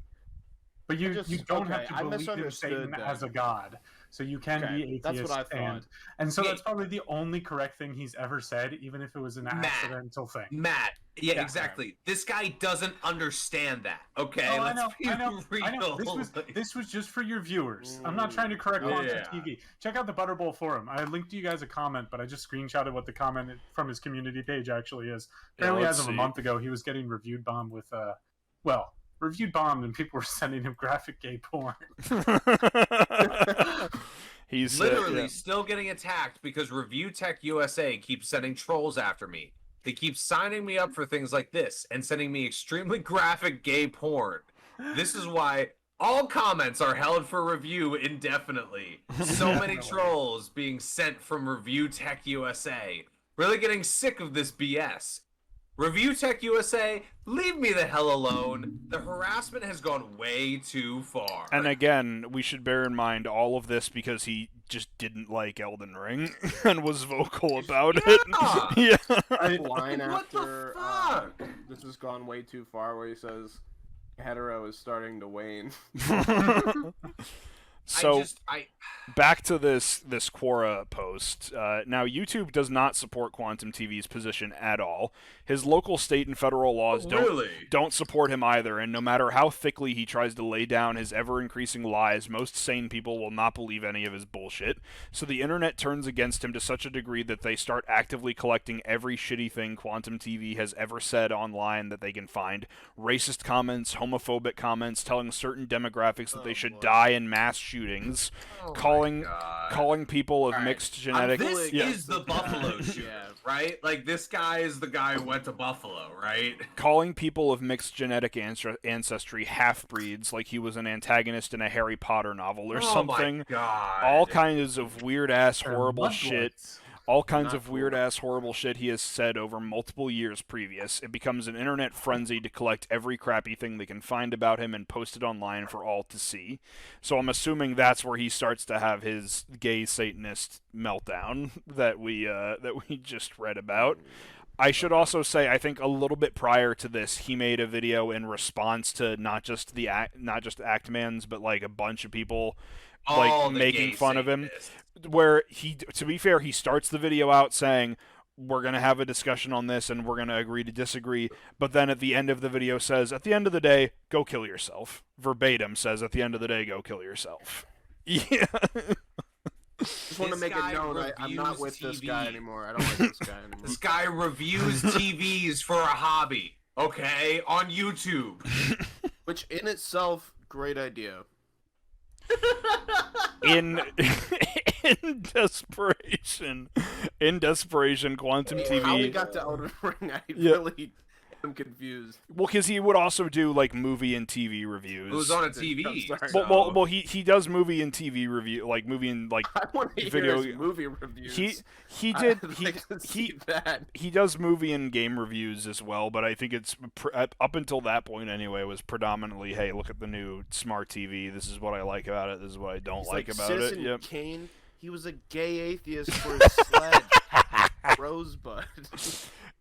But you don't have to I believe in misunderstood Satan as a god, so you can be atheist. That's what I thought. And so that's probably the only correct thing he's ever said, even if it was an accidental thing. Matt, yeah, exactly. This guy doesn't understand that. Okay, I let's be I know. real. This was just for your viewers. I'm not trying to correct Quantum TV. Check out the Butter Bowl forum. I linked you guys a comment, but I just screenshotted what the comment from his community page actually is. Apparently, as of a month ago, he was getting reviewed bombed with reviewed bombed, and people were sending him graphic gay porn. He's literally still getting attacked because Review Tech USA keeps sending trolls after me. They keep signing me up for things like this and sending me extremely graphic gay porn. This is why all comments are held for review indefinitely. So many trolls being sent from Review Tech USA. Really getting sick of this BS. Review Tech USA, leave me the hell alone. The harassment has gone way too far. And again, we should bear in mind all of this because he just didn't like Elden Ring and was vocal about it. Yeah. Line what after the fuck? This has gone way too far, where he says hetero is starting to wane. So back to this Quora post. Now, YouTube does not support Quantum TV's position at all. His local, state, and federal laws don't support him either, and no matter how thickly he tries to lay down his ever-increasing lies, most sane people will not believe any of his bullshit. So the internet turns against him to such a degree that they start actively collecting every shitty thing Quantum TV has ever said online that they can find. Racist comments, homophobic comments, telling certain demographics that they should die in mass shootings, calling people of mixed genetics. This is the Buffalo shooter, right? Like, this guy is the guy who went to Buffalo, right? Calling people of mixed genetic ancestry half-breeds, like he was an antagonist in a Harry Potter novel or something. My God. All kinds of weird-ass, horrible shit. All kinds of weird-ass, horrible shit he has said over multiple years previous. It becomes an internet frenzy to collect every crappy thing they can find about him and post it online for all to see. So I'm assuming that's where he starts to have his gay Satanist meltdown that we just read about. I should also say, I think a little bit prior to this, he made a video in response to not just Actmans, but like a bunch of people making fun of him. Where to be fair, he starts the video out saying, we're going to have a discussion on this and we're going to agree to disagree, but then at the end of the video says, at the end of the day, go kill yourself. Verbatim says, at the end of the day, go kill yourself. Yeah. Just want to make it known I'm not with this guy anymore. I don't like this guy anymore. This guy reviews TVs for a hobby, okay? On YouTube. Which in itself, great idea. In desperation, Quantum TV. How we got to Elden Ring, I really am confused. Well, because he would also do like movie and TV reviews. It was on a TV. Well, he does movie and TV review, like movie and like I want to video hear his movie reviews. He does movie and game reviews as well, but I think it's up until that point anyway was predominantly, hey, look at the new smart TV. This is what I like about it. This is what I don't like about Citizen it. Kane, he was a gay atheist for his sled. Rosebud.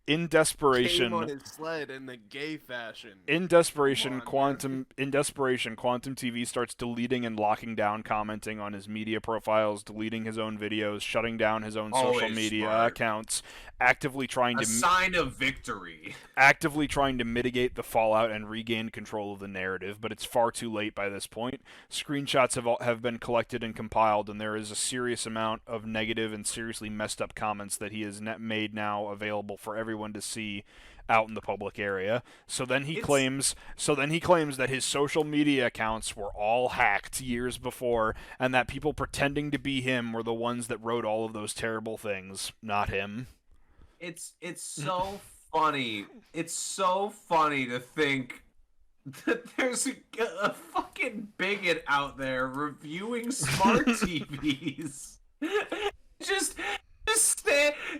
In desperation, came on his sled in the gay fashion. In desperation, Quantum TV starts deleting and locking down commenting on his media profiles, deleting his own videos, shutting down his own social media accounts, actively trying to sign of victory. Actively trying to mitigate the fallout and regain control of the narrative, but it's far too late by this point. Screenshots have been collected and compiled, and there is a serious amount of negative and seriously messed up comments that he has made now available for everyone everyone to see out in the public area. So then he claims that his social media accounts were all hacked years before, and that people pretending to be him were the ones that wrote all of those terrible things, not him. It's so funny. It's so funny to think that there's a fucking bigot out there reviewing smart TVs. just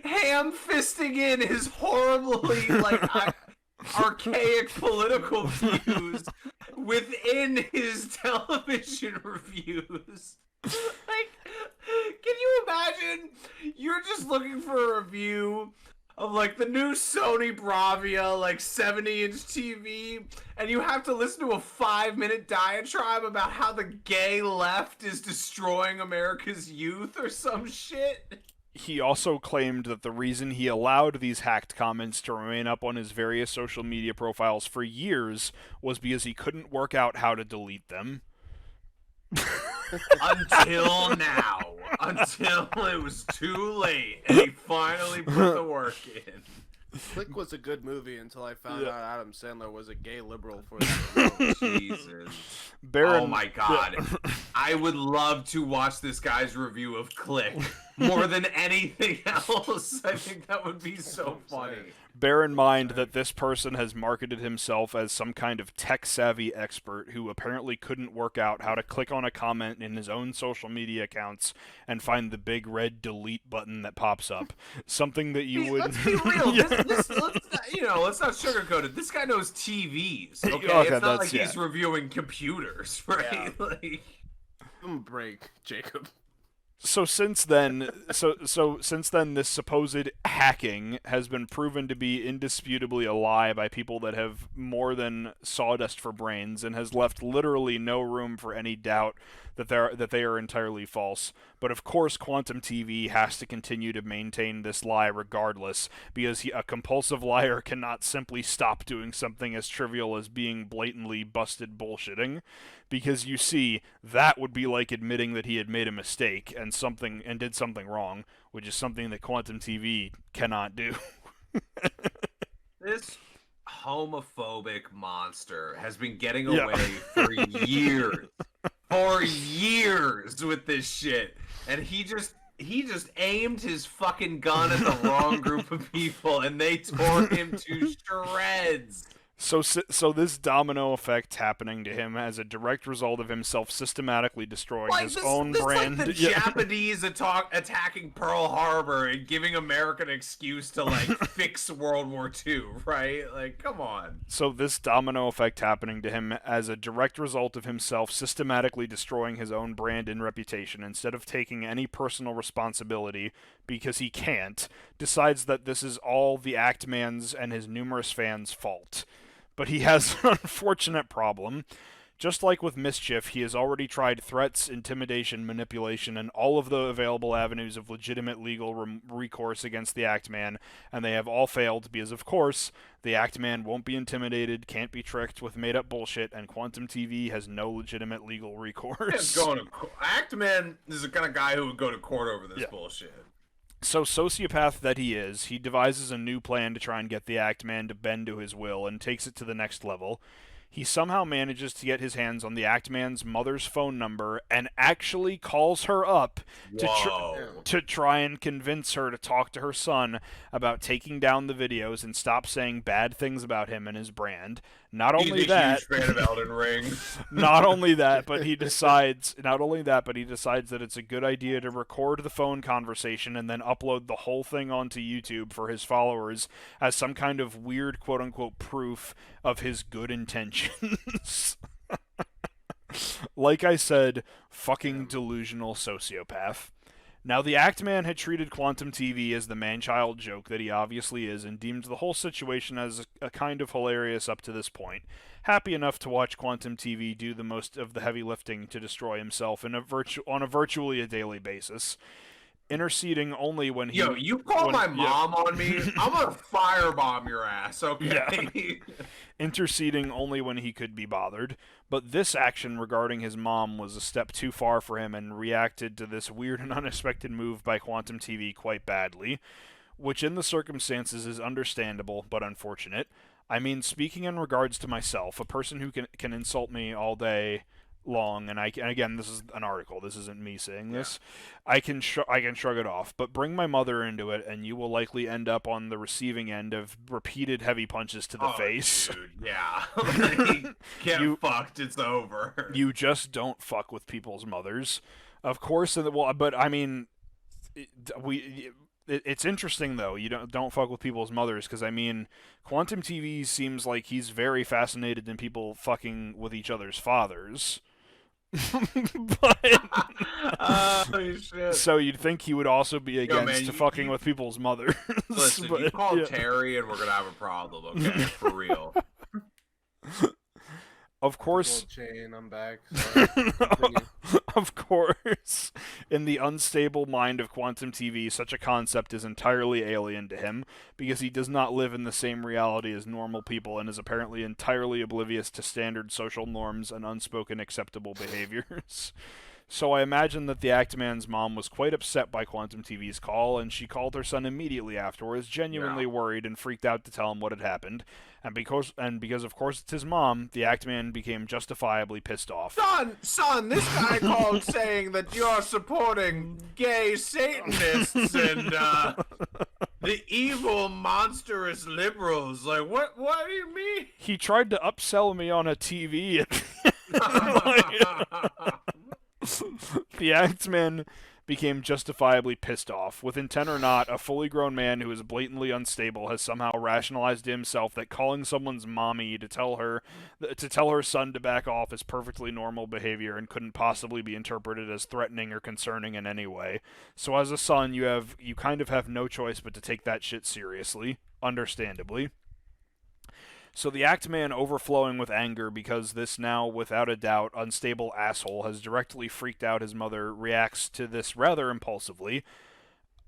ham-fisting in his horribly, like, archaic political views within his television reviews. Like, can you imagine? You're just looking for a review of, like, the new Sony Bravia, like, 70-inch TV, and you have to listen to a 5-minute diatribe about how the gay left is destroying America's youth or some shit. He also claimed that the reason he allowed these hacked comments to remain up on his various social media profiles for years was because he couldn't work out how to delete them. Until now. Until it was too late and he finally put the work in. Click was a good movie until I found out Adam Sandler was a gay liberal for the Jesus. Baron, oh my god. I would love to watch this guy's review of Click more than anything else. I think that would be so funny. Bear in mind that this person has marketed himself as some kind of tech-savvy expert who apparently couldn't work out how to click on a comment in his own social media accounts and find the big red delete button that pops up. Something that you would... Let's be real. Let's not sugarcoat it. This guy knows TVs, okay? It's not like he's reviewing computers, right? Yeah. Like... Give him a break, Jacob. So since then, this supposed hacking has been proven to be indisputably a lie by people that have more than sawdust for brains, and has left literally no room for any doubt that they are entirely false. But of course, Quantum TV has to continue to maintain this lie regardless, because a compulsive liar cannot simply stop doing something as trivial as being blatantly busted bullshitting. Because you see, that would be like admitting that he had made a mistake and did something wrong, which is something that Quantum TV cannot do. This homophobic monster has been getting away for years. For years with this shit. And he just aimed his fucking gun at the wrong group of people and they tore him to shreds. So this domino effect happening to him as a direct result of himself systematically destroying his own brand. Like the Japanese attacking Pearl Harbor and giving America an excuse to like fix World War II, right? Like, come on. So this domino effect happening to him as a direct result of himself systematically destroying his own brand and reputation, instead of taking any personal responsibility because he can't, decides that this is all the Act Man's and his numerous fans' fault. But he has an unfortunate problem. Just like with Mischief, he has already tried threats, intimidation, manipulation, and all of the available avenues of legitimate legal recourse against the Act Man, and they have all failed because, of course, the Act Man won't be intimidated, can't be tricked with made-up bullshit, and Quantum TV has no legitimate legal recourse. Act Man is the kind of guy who would go to court over this bullshit. So, sociopath that he is, he devises a new plan to try and get the Act Man to bend to his will and takes it to the next level. He somehow manages to get his hands on the Act Man's mother's phone number and actually calls her up to try and convince her to talk to her son about taking down the videos and stop saying bad things about him and his brand. Not only that, huge fan of Elden Ring. Not only that, but he decides that it's a good idea to record the phone conversation and then upload the whole thing onto YouTube for his followers as some kind of weird quote-unquote proof of his good intentions. Like I said, fucking delusional sociopath. Now, the Act Man had treated Quantum TV as the man-child joke that he obviously is, and deemed the whole situation as a kind of hilarious up to this point. Happy enough to watch Quantum TV do the most of the heavy lifting to destroy himself on a virtually a daily basis. Interceding only when he... Yo, you call my mom on me, I'm gonna firebomb your ass, okay? Yeah. Interceding only when he could be bothered. But this action regarding his mom was a step too far for him and reacted to this weird and unexpected move by Quantum TV quite badly. which in the circumstances is understandable but unfortunate. I mean, speaking in regards to myself, a person who can insult me all day long, and again, this is an article, this isn't me saying this, I can shrug it off, but bring my mother into it and you will likely end up on the receiving end of repeated heavy punches to the face. Dude, yeah. Like, get fucked, it's over. You just don't fuck with people's mothers. Of course, but I mean, it's interesting though. You don't fuck with people's mothers, because I mean, Quantum TV seems like he's very fascinated in people fucking with each other's fathers. But oh, shit. So you'd think he would also be against fucking with people's mothers. Listen, but, you call Terry and we're gonna have a problem, okay? For real. Of course. Chain, I'm back. Of course, in the unstable mind of Quantum TV, such a concept is entirely alien to him, because he does not live in the same reality as normal people and is apparently entirely oblivious to standard social norms and unspoken acceptable behaviors. So I imagine that the Actman's mom was quite upset by Quantum TV's call, and she called her son immediately afterwards, genuinely worried and freaked out to tell him what had happened. And because of course it's his mom, the Actman became justifiably pissed off. Son, this guy called saying that you're supporting gay Satanists and the evil, monstrous liberals. Like, what do you mean? He tried to upsell me on a TV. The Actman became justifiably pissed off. With intent or not, a fully grown man who is blatantly unstable has somehow rationalized to himself that calling someone's mommy to tell her son to back off is perfectly normal behavior and couldn't possibly be interpreted as threatening or concerning in any way. So as a son, you kind of have no choice but to take that shit seriously, understandably. So the Actman, overflowing with anger because this now, without a doubt, unstable asshole has directly freaked out his mother, reacts to this rather impulsively.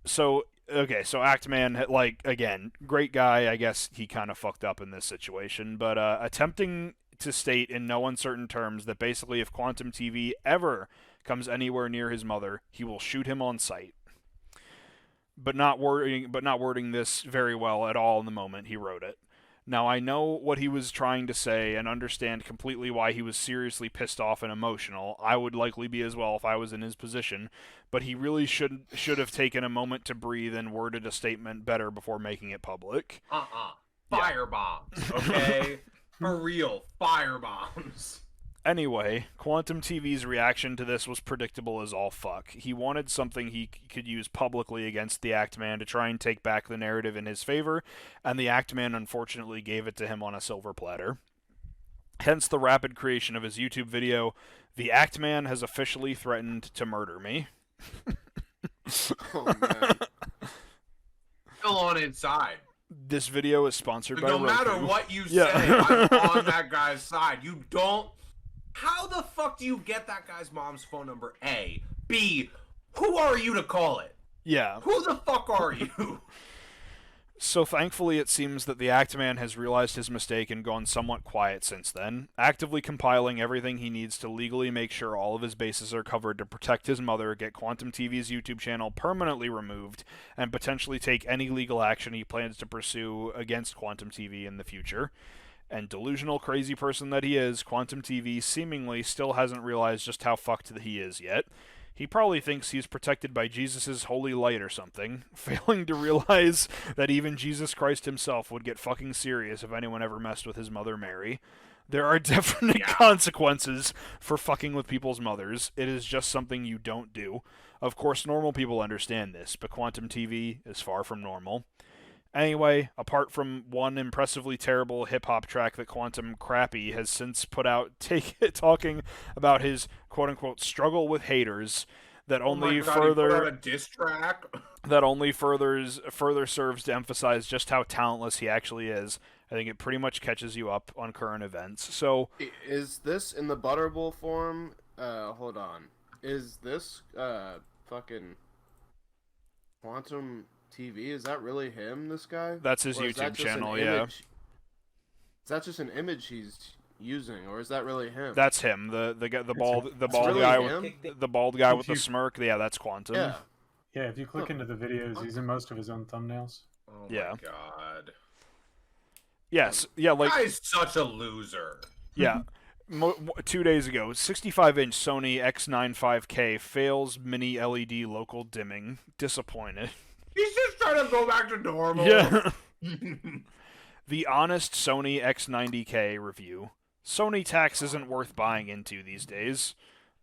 So Actman, like, again, great guy, I guess he kind of fucked up in this situation, but attempting to state in no uncertain terms that basically if Quantum TV ever comes anywhere near his mother, he will shoot him on sight. But not wording this very well at all in the moment he wrote it. Now, I know what he was trying to say and understand completely why he was seriously pissed off and emotional. I would likely be as well if I was in his position, but he really should have taken a moment to breathe and worded a statement better before making it public. Firebombs, okay? For real, firebombs. Anyway, Quantum TV's reaction to this was predictable as all fuck. He wanted something he could use publicly against the Actman to try and take back the narrative in his favor, and the Actman unfortunately gave it to him on a silver platter. Hence the rapid creation of his YouTube video, "The Actman has officially threatened to murder me." Oh, man. Still on inside. This video is sponsored by No Roku. matter what you say, I'm on that guy's side. You don't... How the fuck do you get that guy's mom's phone number, A? B, who are you to call it? Yeah. Who the fuck are you? So thankfully it seems that the Actman has realized his mistake and gone somewhat quiet since then, actively compiling everything he needs to legally make sure all of his bases are covered to protect his mother, get Quantum TV's YouTube channel permanently removed, and potentially take any legal action he plans to pursue against Quantum TV in the future. And delusional crazy person that he is, Quantum TV seemingly still hasn't realized just how fucked he is yet. He probably thinks he's protected by Jesus' holy light or something, failing to realize that even Jesus Christ himself would get fucking serious if anyone ever messed with his mother Mary. There are definite consequences for fucking with people's mothers. It is just something you don't do. Of course, normal people understand this, but Quantum TV is far from normal. Anyway, apart from one impressively terrible hip-hop track that Quantum Crappy has since put out talking about his quote-unquote struggle with haters, that only further a diss track. That only further serves to emphasize just how talentless he actually is. I think it pretty much catches you up on current events. So, is this in the Butterball form? Hold on. Is this fucking Quantum TV? Is that really him? This guy? That's his YouTube channel. Yeah. Is that just an image he's using, or is that really him? That's him. The bald really guy him? with the bald guy with the smirk. Yeah, that's Quantum. Yeah. Yeah, if you click into the videos, he's in most of his own thumbnails. Oh Yeah. my god. Yes, yeah, like Guy's such a loser. yeah. 2 days ago, 65-inch Sony X95K fails mini LED local dimming. Disappointed. He's just trying to go back to normal. Yeah. The honest Sony X90K review. Sony tax isn't worth buying into these days.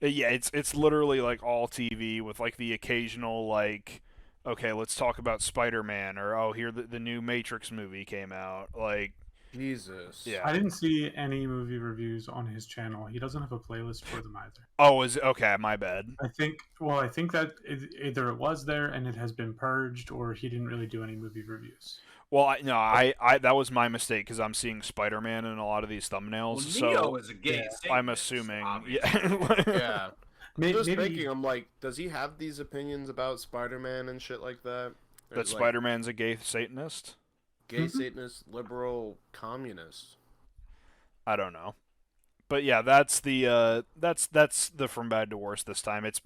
Yeah, it's literally like all TV with like the occasional like, okay, let's talk about Spider-Man, or oh, here the new Matrix movie came out. Like, Jesus. yeah. I didn't see any movie reviews on his channel. He doesn't have a playlist for them either. Oh, is it? Okay, my bad. I think that either it was there and it has been purged, or he didn't really do any movie reviews. Well, I that was my mistake because I'm seeing Spider-Man in a lot of these thumbnails. Well, Neo so is a gay Satanist, I'm assuming. obviously. Yeah. Yeah. Just thinking, I'm like, does he have these opinions about Spider-Man and shit like that? That There's, Spider-Man's a gay Satanist? Gay Satanist, liberal, communist. I don't know. But yeah, that's the from bad to worse this time. It's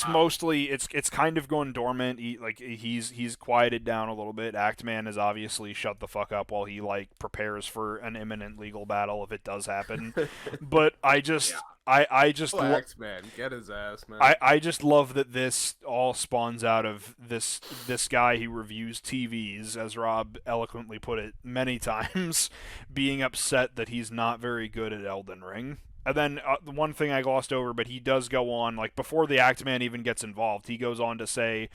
mostly it's kind of going dormant. He's quieted down a little bit. Actman has obviously shut the fuck up while he like prepares for an imminent legal battle if it does happen. But I just Actman, get his ass, man. I just love that this all spawns out of this guy who reviews TVs, as Rob eloquently put it many times, being upset that he's not very good at Elden Ring. And then the one thing I glossed over, but he does go on, like before the Actman even gets involved, he goes on to say,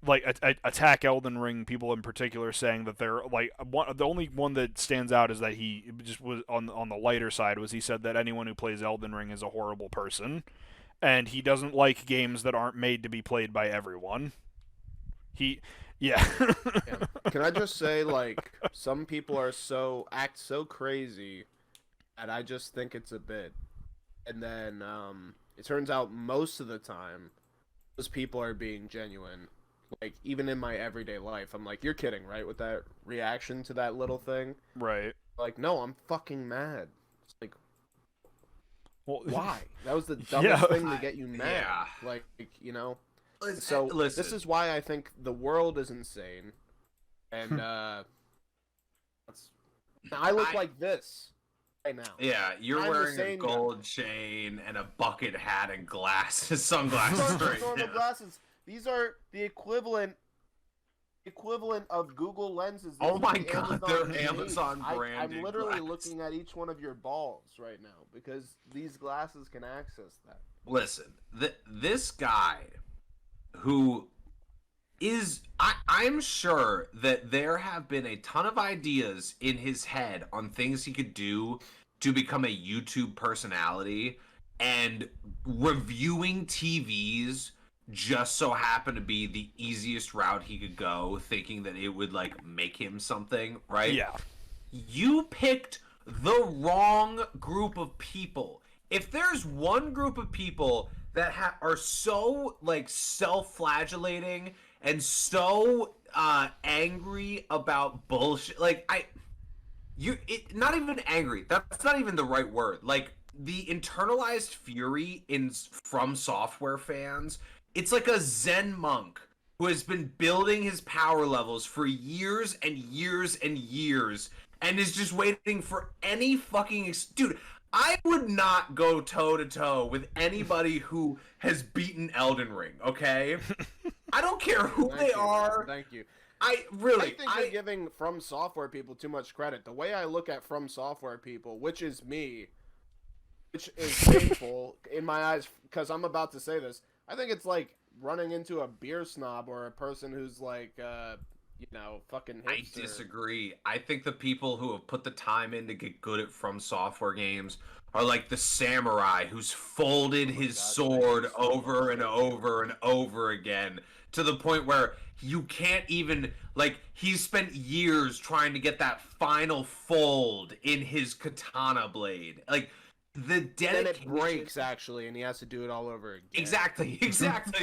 like, attack Elden Ring people in particular, saying that they're like the only one that stands out is that he just was on the lighter side was he said that anyone who plays Elden Ring is a horrible person, and he doesn't like games that aren't made to be played by everyone. Yeah. Can I just say, like, some people act so crazy, and I just think it's a bit, and then it turns out most of the time those people are being genuine. Like, even in my everyday life, I'm like, you're kidding, right? With that reaction to that little thing. Right. Like, no, I'm fucking mad. It's like, well, why? That was the dumbest thing to get you mad. Yeah. Like, you know? Listen. This is why I think the world is insane. And, I look like this right now. Yeah, you're I'm wearing a insane gold chain and a bucket hat and glasses, sunglasses right normal now. glasses. These are the equivalent of Google lenses. Oh my These god, Amazon they're Amazon branded. I'm literally glasses. looking at each one of your balls right now because these glasses can access that. Listen, this guy who is I'm sure that there have been a ton of ideas in his head on things he could do to become a YouTube personality, and reviewing TVs just so happened to be the easiest route he could go, thinking that it would like make him something, right? Yeah. You picked the wrong group of people. If there's one group of people that are so like self-flagellating and so angry about bullshit, like not even angry. That's not even the right word. Like the internalized fury from Software fans. It's like a Zen monk who has been building his power levels for years and years and years and is just waiting for any fucking dude. I would not go toe-to-toe with anybody who has beaten Elden Ring, okay? I don't care who they are. Man. Thank you. I think you're giving From Software people too much credit. The way I look at From Software people, which is me, which is painful in my eyes because I'm about to say this, I think it's like running into a beer snob or a person who's like, fucking hipster. I disagree. I think the people who have put the time in to get good at From Software games are like the samurai who's folded his sword over and over and over again to the point where you can't even, like, he's spent years trying to get that final fold in his katana blade. Like, the dedication... Then it breaks, actually, and he has to do it all over again. Exactly.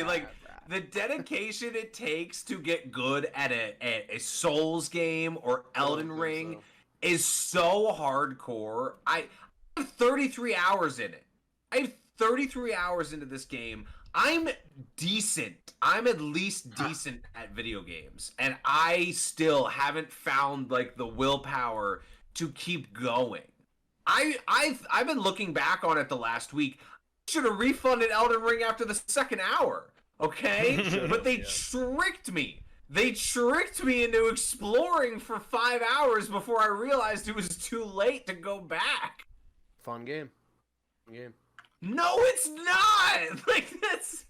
Like, the dedication it takes to get good at a Souls game or Elden Ring is so hardcore. I have 33 hours in it. I have 33 hours into this game. I'm decent. I'm at least decent at video games, and I still haven't found like the willpower to keep going. I've been looking back on it the last week. I should have refunded Elden Ring after the second hour, okay? But they tricked me. They tricked me into exploring for 5 hours before I realized it was too late to go back. Fun game. Fun game. No, it's not. Like that's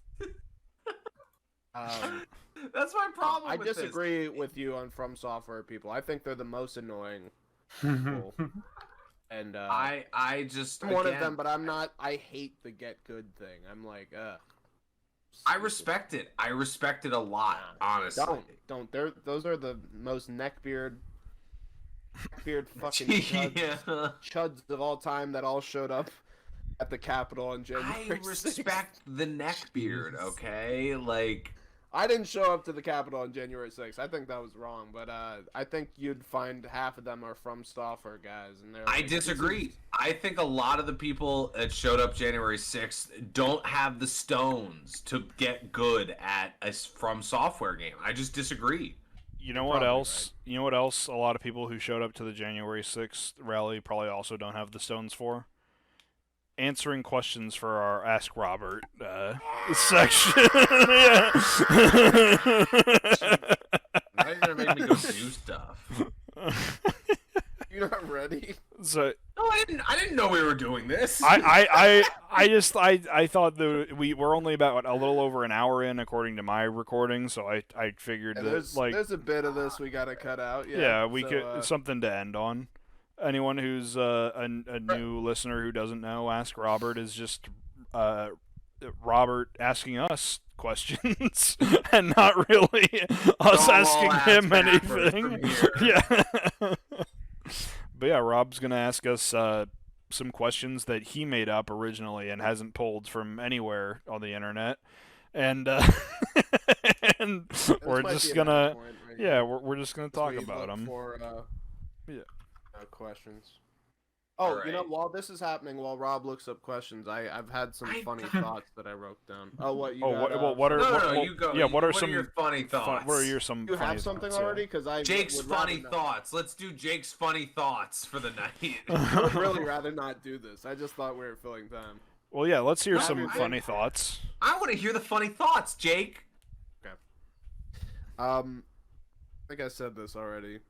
that's my problem. I with disagree with you on From Software people. I think they're the most annoying people. And I just I'm one of them, but I'm not. I hate the get good thing. I'm like, ugh. I respect it. I respect it a lot, honestly. Don't. Those are the most neckbeard fucking chuds of all time that all showed up at the Capitol on January 6th. I respect the neckbeard, okay? Like, I didn't show up to the Capitol on January 6th. I think that was wrong, but I think you'd find half of them are From Software guys, and they're. Like, I disagree. I think a lot of the people that showed up January 6th don't have the stones to get good at a From Software game. I just disagree. You know what else? Right. You know what else? A lot of people who showed up to the January 6th rally probably also don't have the stones for. Answering questions for our Ask Robert section. Now you're gonna make me go do stuff. You're not ready. So no, I didn't know we were doing this. I thought that we were only about a little over an hour in according to my recording, so I figured that there's a bit of this we gotta cut out. Yeah, we could something to end on. Anyone who's a new listener who doesn't know, Ask Robert is just Robert asking us questions and not really us asking him anything. Yeah. But yeah, Rob's going to ask us some questions that he made up originally and hasn't pulled from anywhere on the internet. And and we're just going to we're just going to talk about them. Questions. Oh, right. You know, while this is happening, while Rob looks up questions, I've had some funny thoughts that I wrote down. Oh, what you? What are some your funny thoughts? What are your some? You have something already? Because Jake's funny thoughts. Let's do Jake's funny thoughts for the night. I would really rather not do this. I just thought we were filling time. Well, yeah, let's hear some funny thoughts. I want to hear the funny thoughts, Jake. Okay. I think I said this already.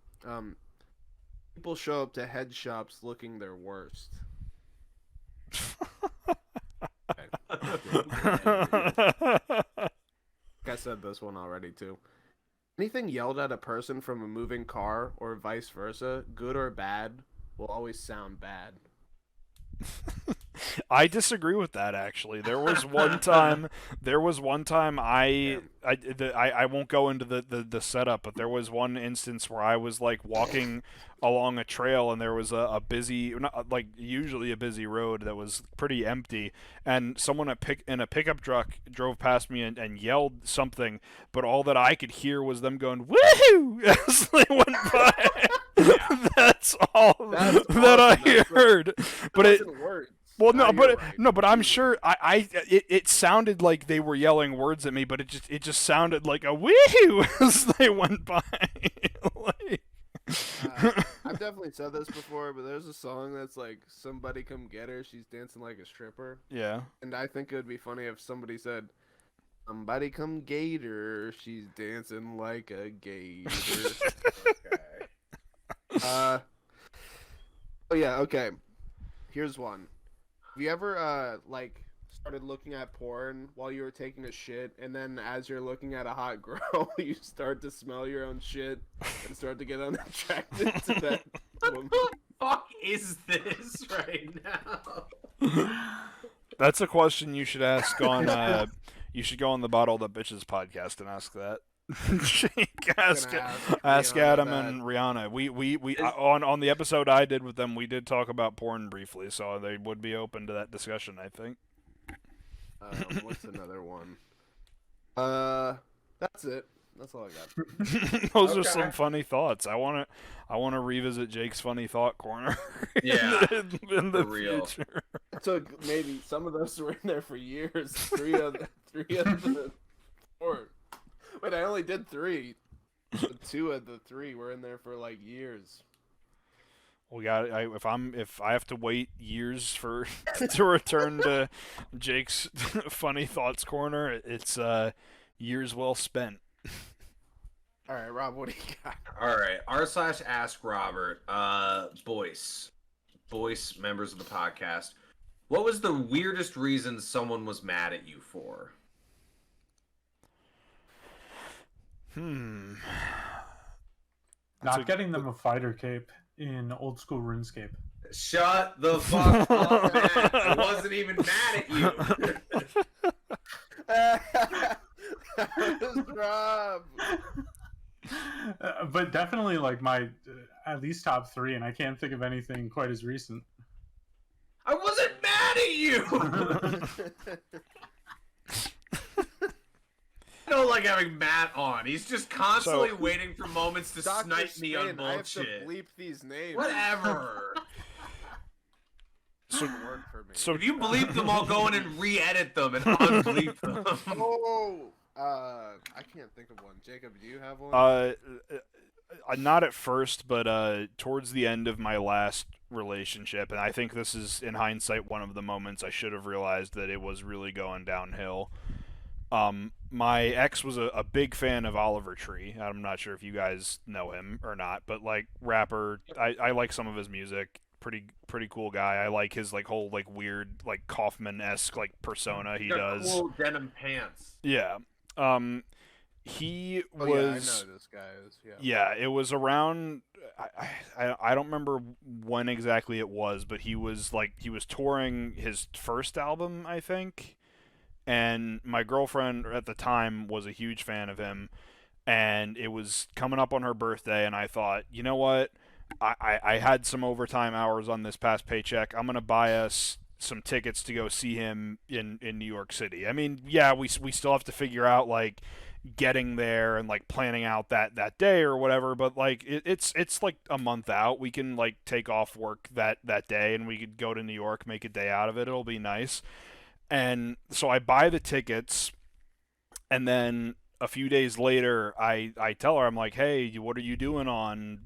People show up to head shops looking their worst. I said this one already too. Anything yelled at a person from a moving car or vice versa, good or bad, will always sound bad. I disagree with that, actually. There was one time I won't go into the setup, but there was one instance where I was like walking along a trail and there was a busy, usually a busy road that was pretty empty, and someone in a pickup truck drove past me and yelled something, but all that I could hear was them going "woohoo" as they went by. That's all that I heard. But it words. Well, but I'm sure it sounded like they were yelling words at me, but it just sounded like a woohoo as they went by. I've definitely said this before, but there's a song that's like "Somebody Come Get Her," she's dancing like a stripper. Yeah. And I think it would be funny if somebody said, "Somebody come gator, she's dancing like a gator." Okay. Oh yeah, okay. Here's one. Have you ever started looking at porn while you were taking a shit, and then as you're looking at a hot girl, you start to smell your own shit and start to get unattracted to that woman? What the fuck is this right now? That's a question you should ask on. You should go on the Bottle That Bitches podcast and ask that. ask Adam and Rihanna. We on the episode I did with them, we did talk about porn briefly, so they would be open to that discussion, I think. What's another one? That's it. That's all I got. Those are some funny thoughts. I want to revisit Jake's funny thought corner. Yeah, in the real. future. Took maybe some of those were in there for years. Three of the 4. Wait, I only did 3. But 2 of the 3 were in there for like years. We got. If I have to wait years for to return to Jake's funny thoughts corner, it's years well spent. All right, Rob, what do you got? All right, r/askrobert, Boyce, members of the podcast. What was the weirdest reason someone was mad at you for? Not getting them a fighter cape in old school RuneScape. Shut the fuck up, Matt. I wasn't even mad at you. That was Rob. But definitely like my at least top 3, and I can't think of anything quite as recent. I wasn't mad at you. I don't like having Matt on. He's just constantly waiting for moments to snipe me on bullshit. I have to bleep these names. Whatever. So work for me. So if you bleep them, I'll go in and re-edit them and unbleep them. Oh, I can't think of one. Jacob, do you have one? Not at first, but towards the end of my last relationship, and I think this is, in hindsight, one of the moments I should have realized that it was really going downhill. My ex was a big fan of Oliver Tree. I'm not sure if you guys know him or not, but like rapper, I like some of his music. Pretty cool guy. I like his like whole like weird like Kaufman-esque like persona he does. Cool denim pants. Yeah. He was. Yeah, I know this guy is. Yeah. Yeah, it was around. I don't remember when exactly it was, but he was touring his first album, I think. And my girlfriend at the time was a huge fan of him, and it was coming up on her birthday, and I thought, you know what? I had some overtime hours on this past paycheck. I'm going to buy us some tickets to go see him in New York City. I mean, yeah, we still have to figure out, like, getting there and, like, planning out that day or whatever, but, like, it's like a month out. We can, like, take off work that day, and we could go to New York, make a day out of it. It'll be nice. And so I buy the tickets, and then a few days later, I tell her, I'm like, hey, what are you doing on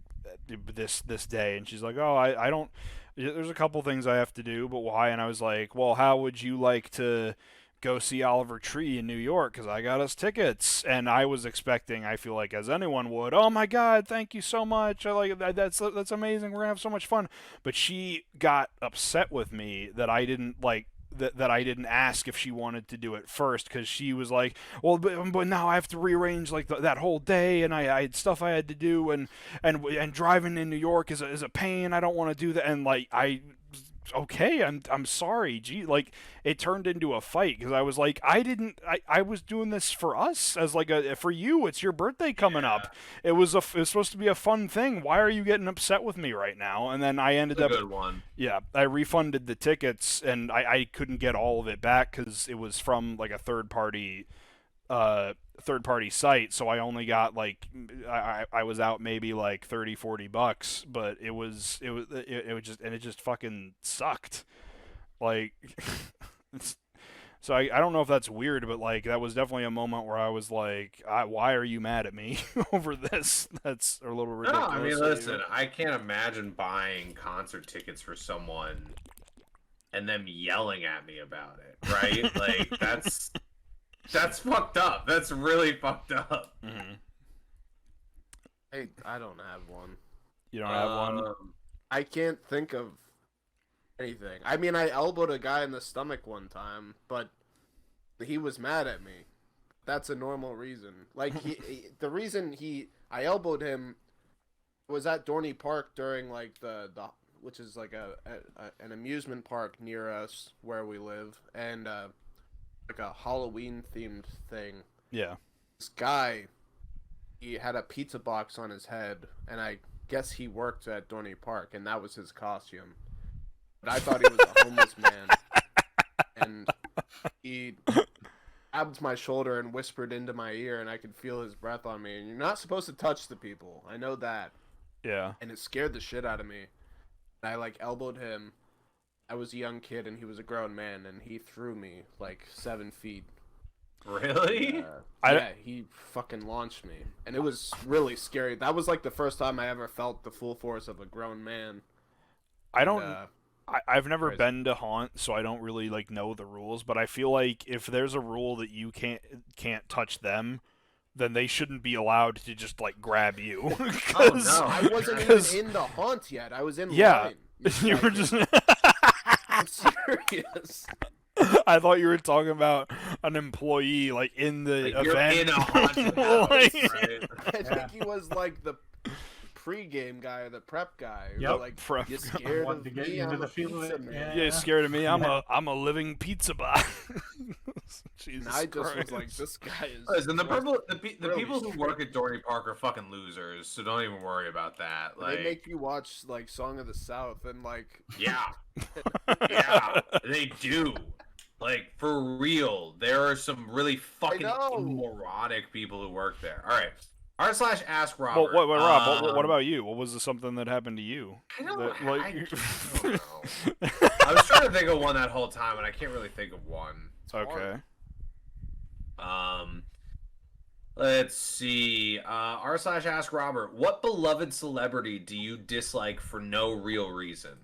this day? And she's like, oh, I don't, there's a couple things I have to do, but why? And I was like, well, how would you like to go see Oliver Tree in New York? Because I got us tickets. And I was expecting, I feel like as anyone would, oh my God, thank you so much. I like that. That's amazing. We're gonna have so much fun. But she got upset with me that I didn't that I didn't ask if she wanted to do it first, because she was like, well, but now I have to rearrange like that whole day, and I had stuff I had to do, and driving in New York is a pain. I don't want to do that. And like okay, I'm sorry. Gee, like it turned into a fight because I was like, I was doing this for us as like for you. It's your birthday coming up. It was supposed to be a fun thing. Why are you getting upset with me right now? And then I ended up. Good one. Yeah, I refunded the tickets, and I couldn't get all of it back because it was from like a third party site, so I only got like I was out maybe like $30-$40, but it was just, and it just fucking sucked. Like so I don't know if that's weird, but like that was definitely a moment where I was like, why are you mad at me over this? That's a little ridiculous. No, I mean, listen, I can't imagine buying concert tickets for someone and them yelling at me about it, right? Like that's fucked up. That's really fucked up. Mm-hmm. Hey, I don't have one. You don't have one? I can't think of anything. I mean, I elbowed a guy in the stomach one time, but he was mad at me. That's a normal reason. Like the reason I elbowed him was at Dorney Park during like the which is like an amusement park near us where we live, and like a Halloween themed thing. Yeah. This guy, he had a pizza box on his head, and I guess he worked at Dorney Park, and that was his costume. But I thought he was a homeless man, and he grabbed my shoulder and whispered into my ear, and I could feel his breath on me. And you're not supposed to touch the people. I know that. Yeah. And it scared the shit out of me. I like elbowed him. I was a young kid, and he was a grown man, and he threw me like 7 feet. Really? Yeah, he fucking launched me, and it was really scary. That was like the first time I ever felt the full force of a grown man. I've never been to Haunt, so I don't really like know the rules. But I feel like if there's a rule that you can't touch them, then they shouldn't be allowed to just like grab you. Oh no, I wasn't even in the Haunt yet. I was in line. You were just. I'm serious. I thought you were talking about an employee, like in the like event. You're in a haunted house, right? I think he was like the pre-game guy or the prep guy. Yep, Like, prep. you scared of to get me? into I'm the a feel of pizza it. man. Yeah, scared of me. I'm a living pizza box. Jesus And I just Christ. was like, this guy is. Listen, the really people who work at Dorney Park are fucking losers, so don't even worry about that. Like, They make you watch like Song of the South and like. yeah, yeah, they do. Like, for real, there are some really fucking moronic people who work there. All right. r/ask Robert. Well, Rob, what about you? What was something that happened to you? I don't, that, like... I don't know. I was trying to think of one that whole time, and I can't really think of one. Okay. Let's see. r/ask Robert. What beloved celebrity do you dislike for no real reason?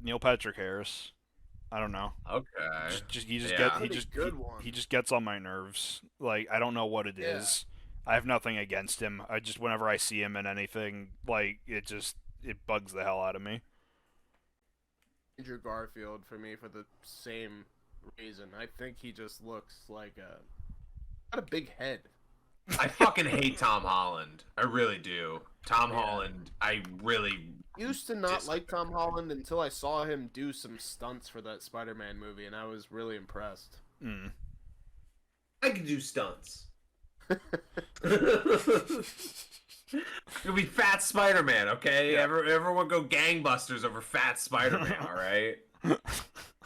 Neil Patrick Harris. I don't know. Okay. He just gets on my nerves. Like, I don't know what it is. I have nothing against him. I just, whenever I see him in anything, like, it bugs the hell out of me. Andrew Garfield for me for the same reason. I think he just looks like got a big head. I fucking hate Tom Holland. I really do. Tom Holland, I really used to not like Tom Holland until I saw him do some stunts for that Spider-Man movie, and I was really impressed. I can do stunts. You'll be Fat Spider-Man, okay? Yeah. Everyone go gangbusters over Fat Spider-Man, all right?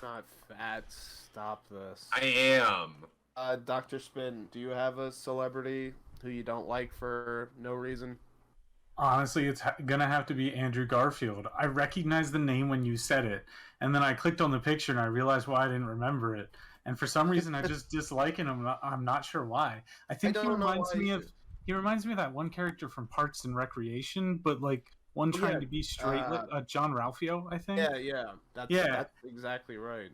Not fat. Stop this. I am. Dr. Spin, do you have a celebrity who you don't like for no reason? Honestly, it's gonna have to be Andrew Garfield. I recognized the name when you said it, and then I clicked on the picture and I realized why I didn't remember it. And for some reason, I just dislike him. I'm not sure why. I think he reminds me of that one character from Parks and Recreation, but like one trying to be straight, John Ralphio, I think. Yeah, that's exactly right.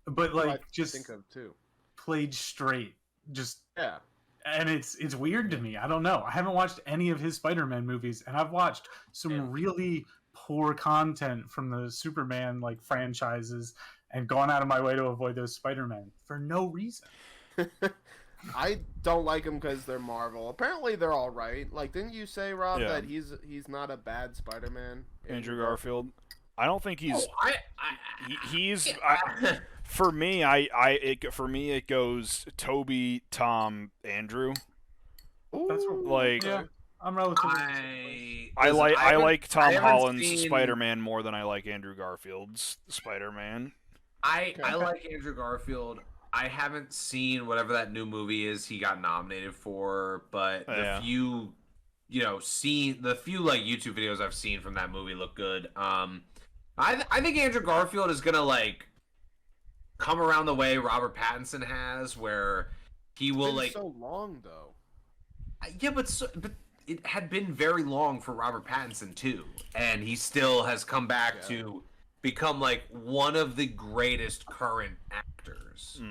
But like, just think of too. Played straight, just and it's weird to me. I don't know. I haven't watched any of his Spider-Man movies, and I've watched some really poor content from the Superman like franchises, and gone out of my way to avoid those Spider-Man for no reason. I don't like them because they're Marvel. Apparently, they're all right. Like, didn't you say, Rob, that he's not a bad Spider-Man? Andrew Garfield. I don't think he's. He's. For me, it goes Toby, Tom, Andrew. Ooh, that's like. Yeah, I'm relatively. I like Tom Holland's Spider-Man more than I like Andrew Garfield's Spider-Man. I like Andrew Garfield. I haven't seen whatever that new movie is he got nominated for, but the few like YouTube videos I've seen from that movie look good. I think Andrew Garfield is gonna like come around the way Robert Pattinson has, where he will like so long though. Yeah, but it had been very long for Robert Pattinson too, and he still has come back to become like one of the greatest current actors.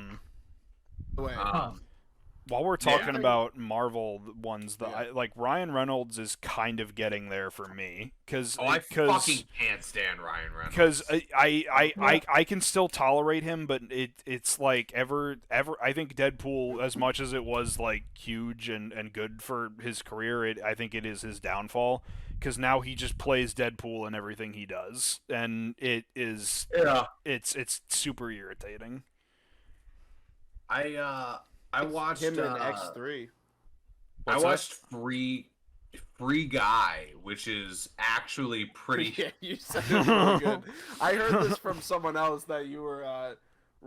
While we're talking about Marvel ones, like Ryan Reynolds is kind of getting there for me because I fucking can't stand Ryan Reynolds. Because I can still tolerate him, but it's like I think Deadpool, as much as it was like huge and good for his career, I think it is his downfall because now he just plays Deadpool in everything he does, and it's super irritating. I watched him in X3. I watched Free Guy, which is actually pretty. Yeah, you said it was really good. I heard this from someone else that you were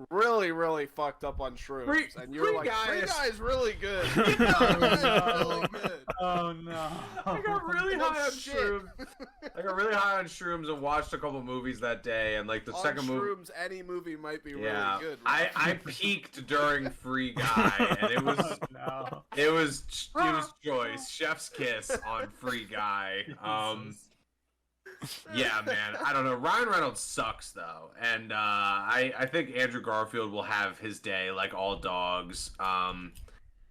really, really fucked up on shrooms, and you're like, Free Guy is really good. Really good. Oh no! I got really high on shrooms. I got really high on shrooms and watched a couple movies that day, and like the on second movie. Shrooms, any movie might be really good. Right? I peaked during Free Guy, and it was it was choice, chef's kiss on Free Guy. Yeah, man. I don't know. Ryan Reynolds sucks though, and I think Andrew Garfield will have his day like all dogs. Tom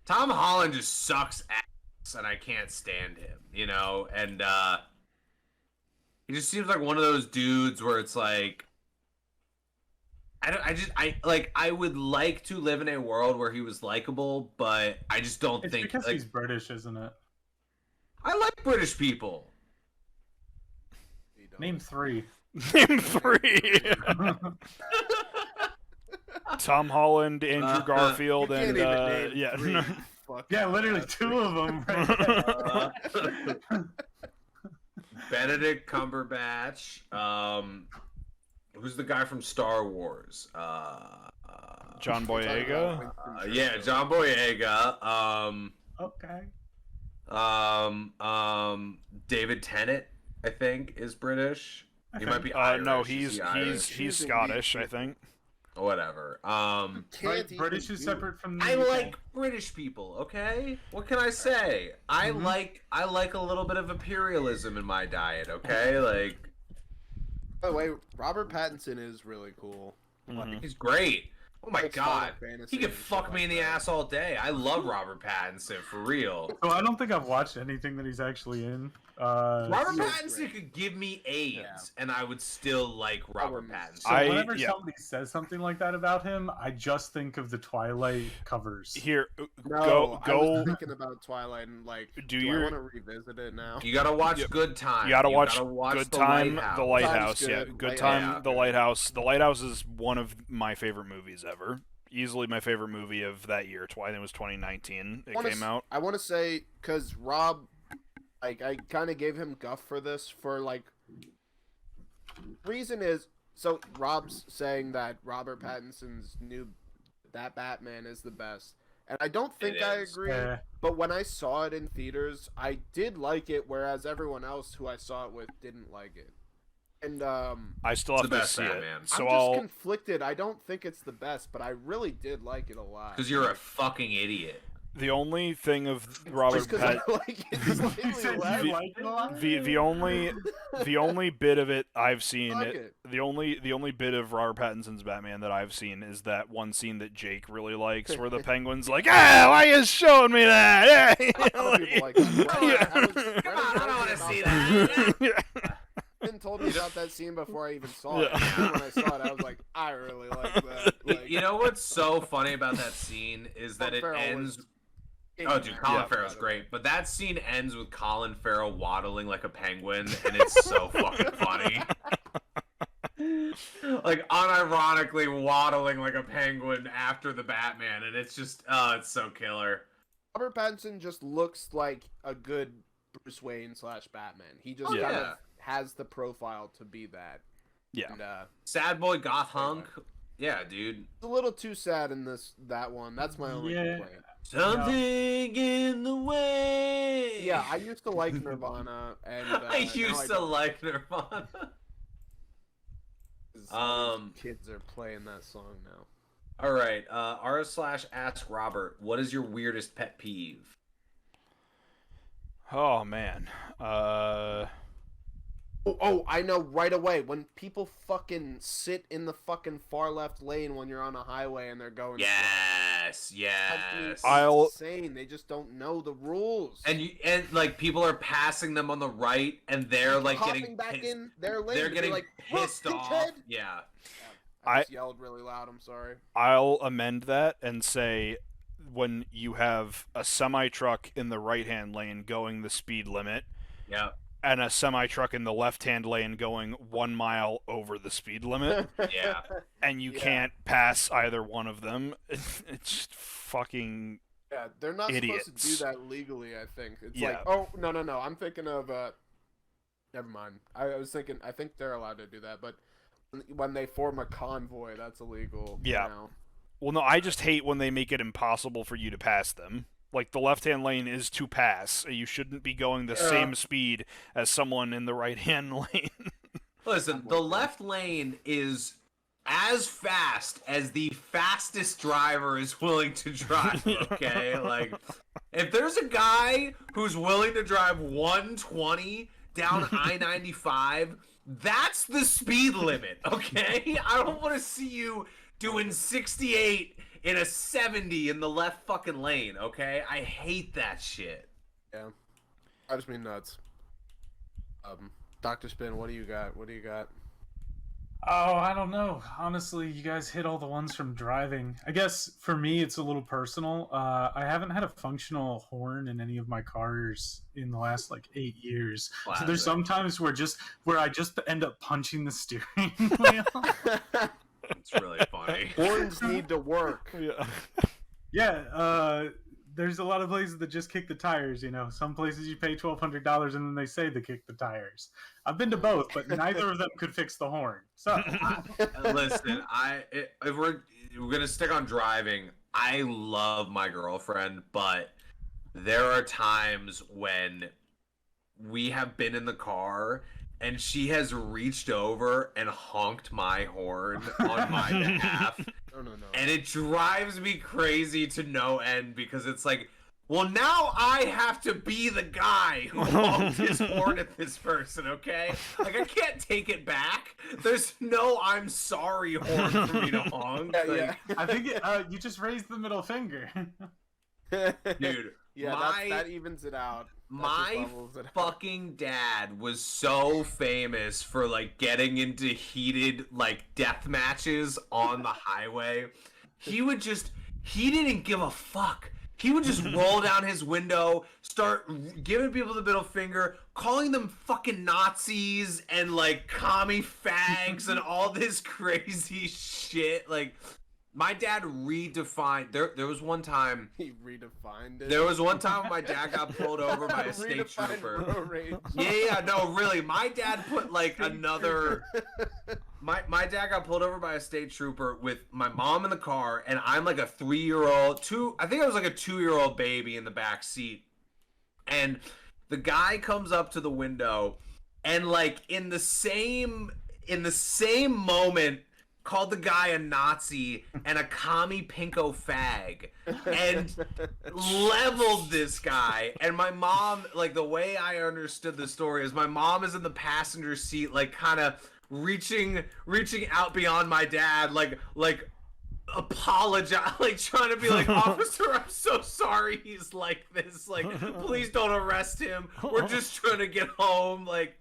Holland just sucks ass, and I can't stand him. You know, and he just seems like one of those dudes where it's like. I would like to live in a world where he was likable, but I just don't think it's because he's British, isn't it? I like British people. Name 3. Name 3. Tom Holland, Andrew Garfield, and yeah, yeah, literally 2 of them. Right there. Benedict Cumberbatch. Who's the guy from Star Wars? John Boyega. Yeah, John Boyega. Okay. David Tennant, I think, is British. He might be Irish. No, he's Scottish, I think. Whatever. British is separate from. I like British people. Okay, what can I say? I like a little bit of imperialism in my diet. Okay, like. By the way, Robert Pattinson is really cool. He's great. Oh my god, he could fuck me in the ass all day. I love Robert Pattinson for real. So I don't think I've watched anything that he's actually in. Robert Pattinson could give me AIDS, and I would still like Robert Pattinson. So whenever somebody says something like that about him, I just think of the Twilight covers. Here, go. I was thinking about Twilight and like, do I want to revisit it now? You gotta watch Good Time. You gotta watch Good Time, The Lighthouse. Yeah, Good Time, The Lighthouse. The Lighthouse is one of my favorite movies ever. Easily my favorite movie of that year. I think it was 2019. It came out. I want to say because Rob. Like, I kind of gave him guff for this for, like, reason is, so Rob's saying that Robert Pattinson's that Batman is the best. And I don't think I agree, but when I saw it in theaters, I did like it, whereas everyone else who I saw it with didn't like it. And, I still have to see it. So I'm just conflicted. I don't think it's the best, but I really did like it a lot. Because you're a fucking idiot. The only thing of Robert the only bit of it I've seen the only bit of Robert Pattinson's Batman that I've seen is that one scene that Jake really likes where the Penguin's like, why are you showing me that? I don't want to see that. Ben told me about that scene before I even saw it. And when I saw it, I was like, I really like that. Like, you know what's so funny about that scene is that it ends. Oh, dude, Colin Farrell's great, but that scene ends with Colin Farrell waddling like a penguin, and it's so fucking funny. Like, unironically waddling like a penguin after the Batman, and it's just, it's so killer. Robert Pattinson just looks like a good Bruce Wayne / Batman. He just kind of has the profile to be that. Yeah. And, sad boy goth hunk. Yeah, dude. It's a little too sad in that one. That's my only complaint. Something in the way. Yeah, I used to like Nirvana, and I used to like Nirvana. Kids are playing that song now. All right, r/ask Robert, what is your weirdest pet peeve? Oh man, Oh, I know right away. When people fucking sit in the fucking far left lane when you're on a highway and they're going. Yes. It's insane. They just don't know the rules. And like people are passing them on the right, and they're like getting back in their lane. They're getting like, pissed off. Head. Yeah. I just yelled really loud. I'm sorry. I'll amend that and say, when you have a semi-truck in the right-hand lane going the speed limit. Yeah. And a semi-truck in the left-hand lane going 1 mile over the speed limit. Yeah. And you can't pass either one of them. It's just fucking they're not idiots. supposed to do that legally, I think. It's like, oh, no. I'm thinking of, never mind. I was thinking, I think they're allowed to do that, but when they form a convoy, that's illegal. Yeah. You know? Well, no, I just hate when they make it impossible for you to pass them. Like, the left-hand lane is to pass. You shouldn't be going the same speed as someone in the right-hand lane. Listen, the left lane is as fast as the fastest driver is willing to drive, okay? Like, if there's a guy who's willing to drive 120 down I-95, that's the speed limit, okay? I don't want to see you doing 68 in a 70 in the left fucking lane, okay? I hate that shit. Yeah. Drives me nuts. Dr. Spin, what do you got? What do you got? Oh, I don't know. Honestly, you guys hit all the ones from driving. I guess for me, it's a little personal. I haven't had a functional horn in any of my cars in the last like 8 years. So there's sometimes where I just end up punching the steering wheel. It's really funny. Horns need to work. Yeah. There's a lot of places that just kick the tires, you know. Some places you pay $1,200 and then they say they kick the tires. I've been to both, but neither of them could fix the horn. So, listen, if we're gonna stick on driving, I love my girlfriend, but there are times when we have been in the car and she has reached over and honked my horn on my behalf. No. And it drives me crazy to no end because it's like, well, now I have to be the guy who honked his horn at this person, okay? Like, I can't take it back. There's no I'm sorry horn for me to honk. Yeah. I think you just raised the middle finger. Dude, yeah, that evens it out. My fucking dad was so famous for, like, getting into heated, like, death matches on the highway. He didn't give a fuck. He would just roll down his window, start giving people the middle finger, calling them fucking Nazis and, like, commie fags and all this crazy shit. Like, my dad redefined. There was one time. He redefined it. There was one time my dad got pulled over by a state trooper. Yeah, no, really. My dad put like another. My dad got pulled over by a state trooper with my mom in the car, and I'm like a 3-year-old, I think I was like a 2-year-old baby in the back seat, and the guy comes up to the window, and like in the same moment, called the guy a Nazi and a commie pinko fag and leveled this guy. And my mom, like, the way I understood the story is my mom is in the passenger seat, like, kind of reaching out beyond my dad, like apologize, like trying to be like, officer, I'm so sorry he's like this, like, please don't arrest him, we're just trying to get home. Like,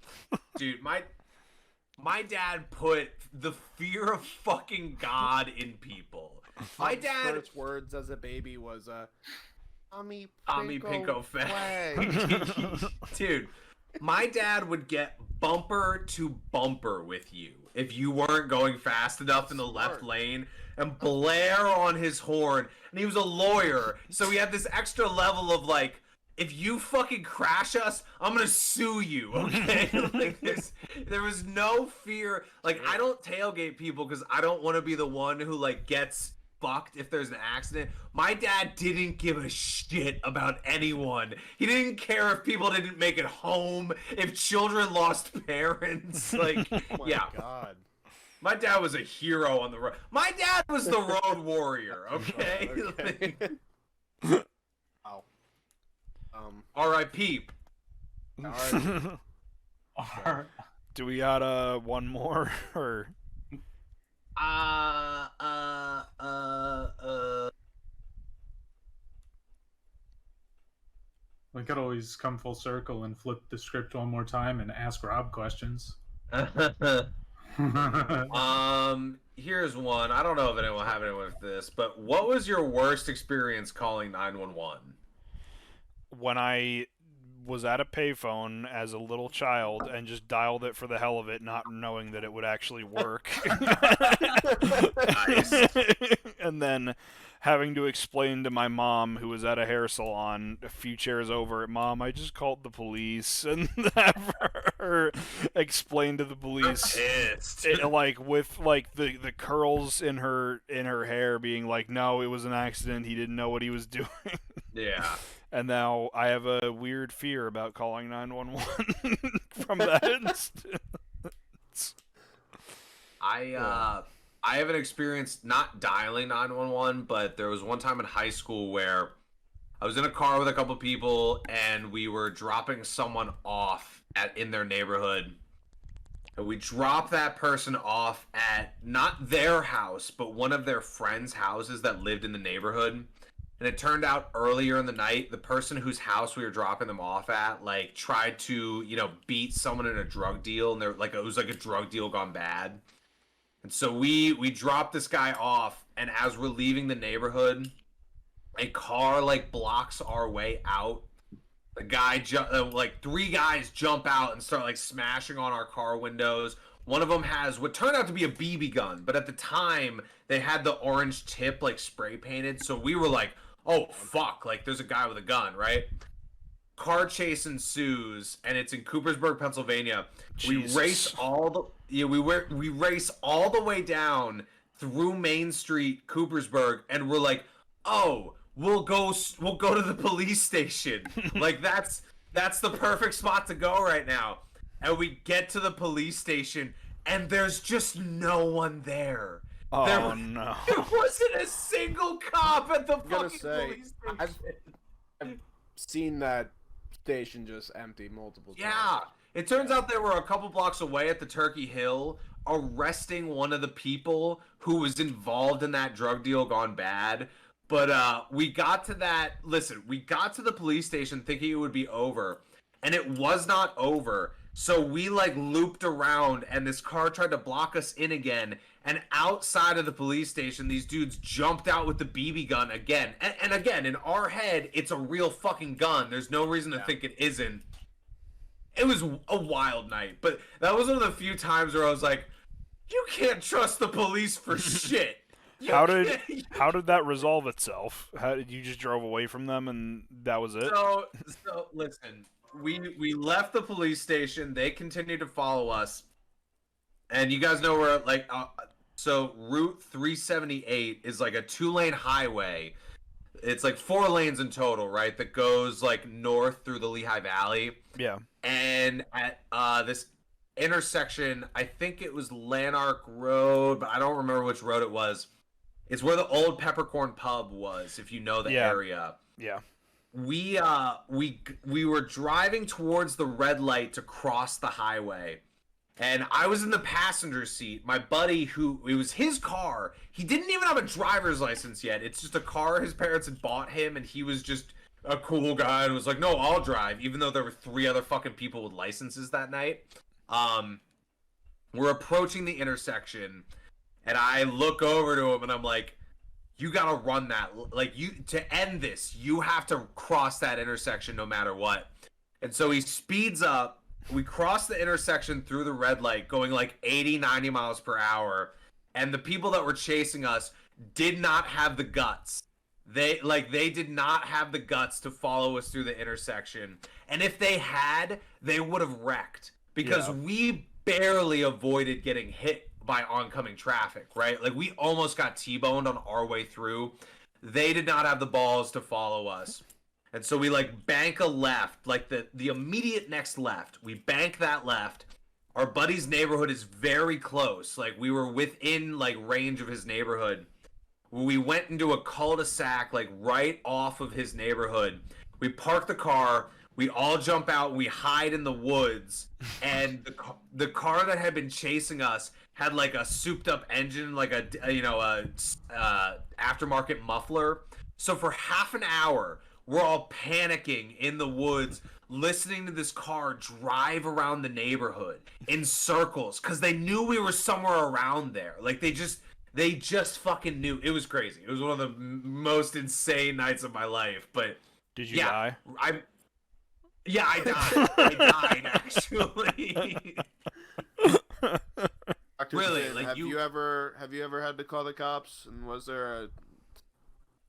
dude, my dad put the fear of fucking God in people. My dad first words as a baby was Tommy Pinko fag. Dude, my dad would get bumper to bumper with you if you weren't going fast enough in the left lane and blare on his horn. And he was a lawyer, so he had this extra level of like, if you fucking crash us, I'm gonna sue you, okay? Like, there was no fear. Like, I don't tailgate people because I don't want to be the one who, like, gets fucked if there's an accident. My dad didn't give a shit about anyone. He didn't care if people didn't make it home, if children lost parents. Like, oh my God. My dad was a hero on the road. My dad was the road warrior, okay? Okay. Wow. R.I.P. Do we got one more or? We could always come full circle and flip the script one more time and ask Rob questions. Here's one. I don't know if anyone will have anyone with this, but what was your worst experience calling 911? When I was at a payphone as a little child and just dialed it for the hell of it, not knowing that it would actually work. Nice. And then having to explain to my mom, who was at a hair salon a few chairs over, Mom, I just called the police, and have her explain to the police, like with like the curls in her hair, being like, "No, it was an accident. He didn't know what he was doing." Yeah. And now I have a weird fear about calling 911 from that instance. I haven't experienced not dialing 911, but there was one time in high school where I was in a car with a couple people and we were dropping someone off in their neighborhood. And we dropped that person off at not their house, but one of their friends' houses that lived in the neighborhood. And it turned out earlier in the night, the person whose house we were dropping them off at, like, tried to, beat someone in a drug deal, and it was like a drug deal gone bad. And so we dropped this guy off, and as we're leaving the neighborhood, a car like blocks our way out. The guy, three guys jump out and start like smashing on our car windows. One of them has what turned out to be a BB gun, but at the time they had the orange tip like spray painted, so we were like, "Oh fuck!" Like there's a guy with a gun, right? Car chase ensues, and it's in Coopersburg, Pennsylvania. Jesus. We race all the way down through Main Street, Coopersburg, and we're like, "Oh, we'll go to the police station." Like that's the perfect spot to go right now. And we get to the police station, and there's just no one there. No. There wasn't a single cop at the fucking police station. I've seen that station just empty multiple times. Yeah. It turns out they were a couple blocks away at the Turkey Hill, arresting one of the people who was involved in that drug deal gone bad. But we got to the police station thinking it would be over, and it was not over. So we like looped around, and this car tried to block us in again. And outside of the police station, these dudes jumped out with the BB gun again. And again, in our head, it's a real fucking gun. There's no reason to think it isn't. It was a wild night, but that was one of the few times where I was like, "You can't trust the police for shit." How did that resolve itself? How did you just drove away from them and that was it? So listen, we left the police station. They continued to follow us, and you guys know where so Route 378 is like a 2-lane highway. It's like 4 lanes in total, right? That goes like north through the Lehigh Valley. Yeah. And at this intersection, I think it was Lanark Road, but I don't remember which road it was. It's where the old Peppercorn Pub was, if you know the area. Yeah. We were driving towards the red light to cross the highway, and I was in the passenger seat. My buddy, it was his car. He didn't even have a driver's license yet. It's just a car his parents had bought him, and he was just a cool guy and was like, "No, I'll drive," even though there were 3 other fucking people with licenses that night. We're approaching the intersection, and I look over to him and I'm like, "You gotta run that. Like, to end this, you have to cross that intersection no matter what." And so he speeds up. We cross the intersection through the red light, going like 80, 90 miles per hour. And the people that were chasing us did not have the guts. They did not have the guts to follow us through the intersection. And if they had, they would have wrecked. Because we barely avoided getting hit by oncoming traffic, right? Like, we almost got T-boned on our way through. They did not have the balls to follow us. And so we like bank a left, like the immediate next left. We bank that left. Our buddy's neighborhood is very close. Like, we were within like range of his neighborhood. We went into a cul-de-sac like right off of his neighborhood. We park the car. We all jump out. We hide in the woods. And the car that had been chasing us had like a souped-up engine, like a aftermarket muffler. So for half an hour, we're all panicking in the woods, listening to this car drive around the neighborhood in circles because they knew we were somewhere around there. Like, they just fucking knew. It was crazy. It was one of the most insane nights of my life. But did you die? I died. I died, actually. Dr. Really? Finn, like, have you ever had to call the cops? And was there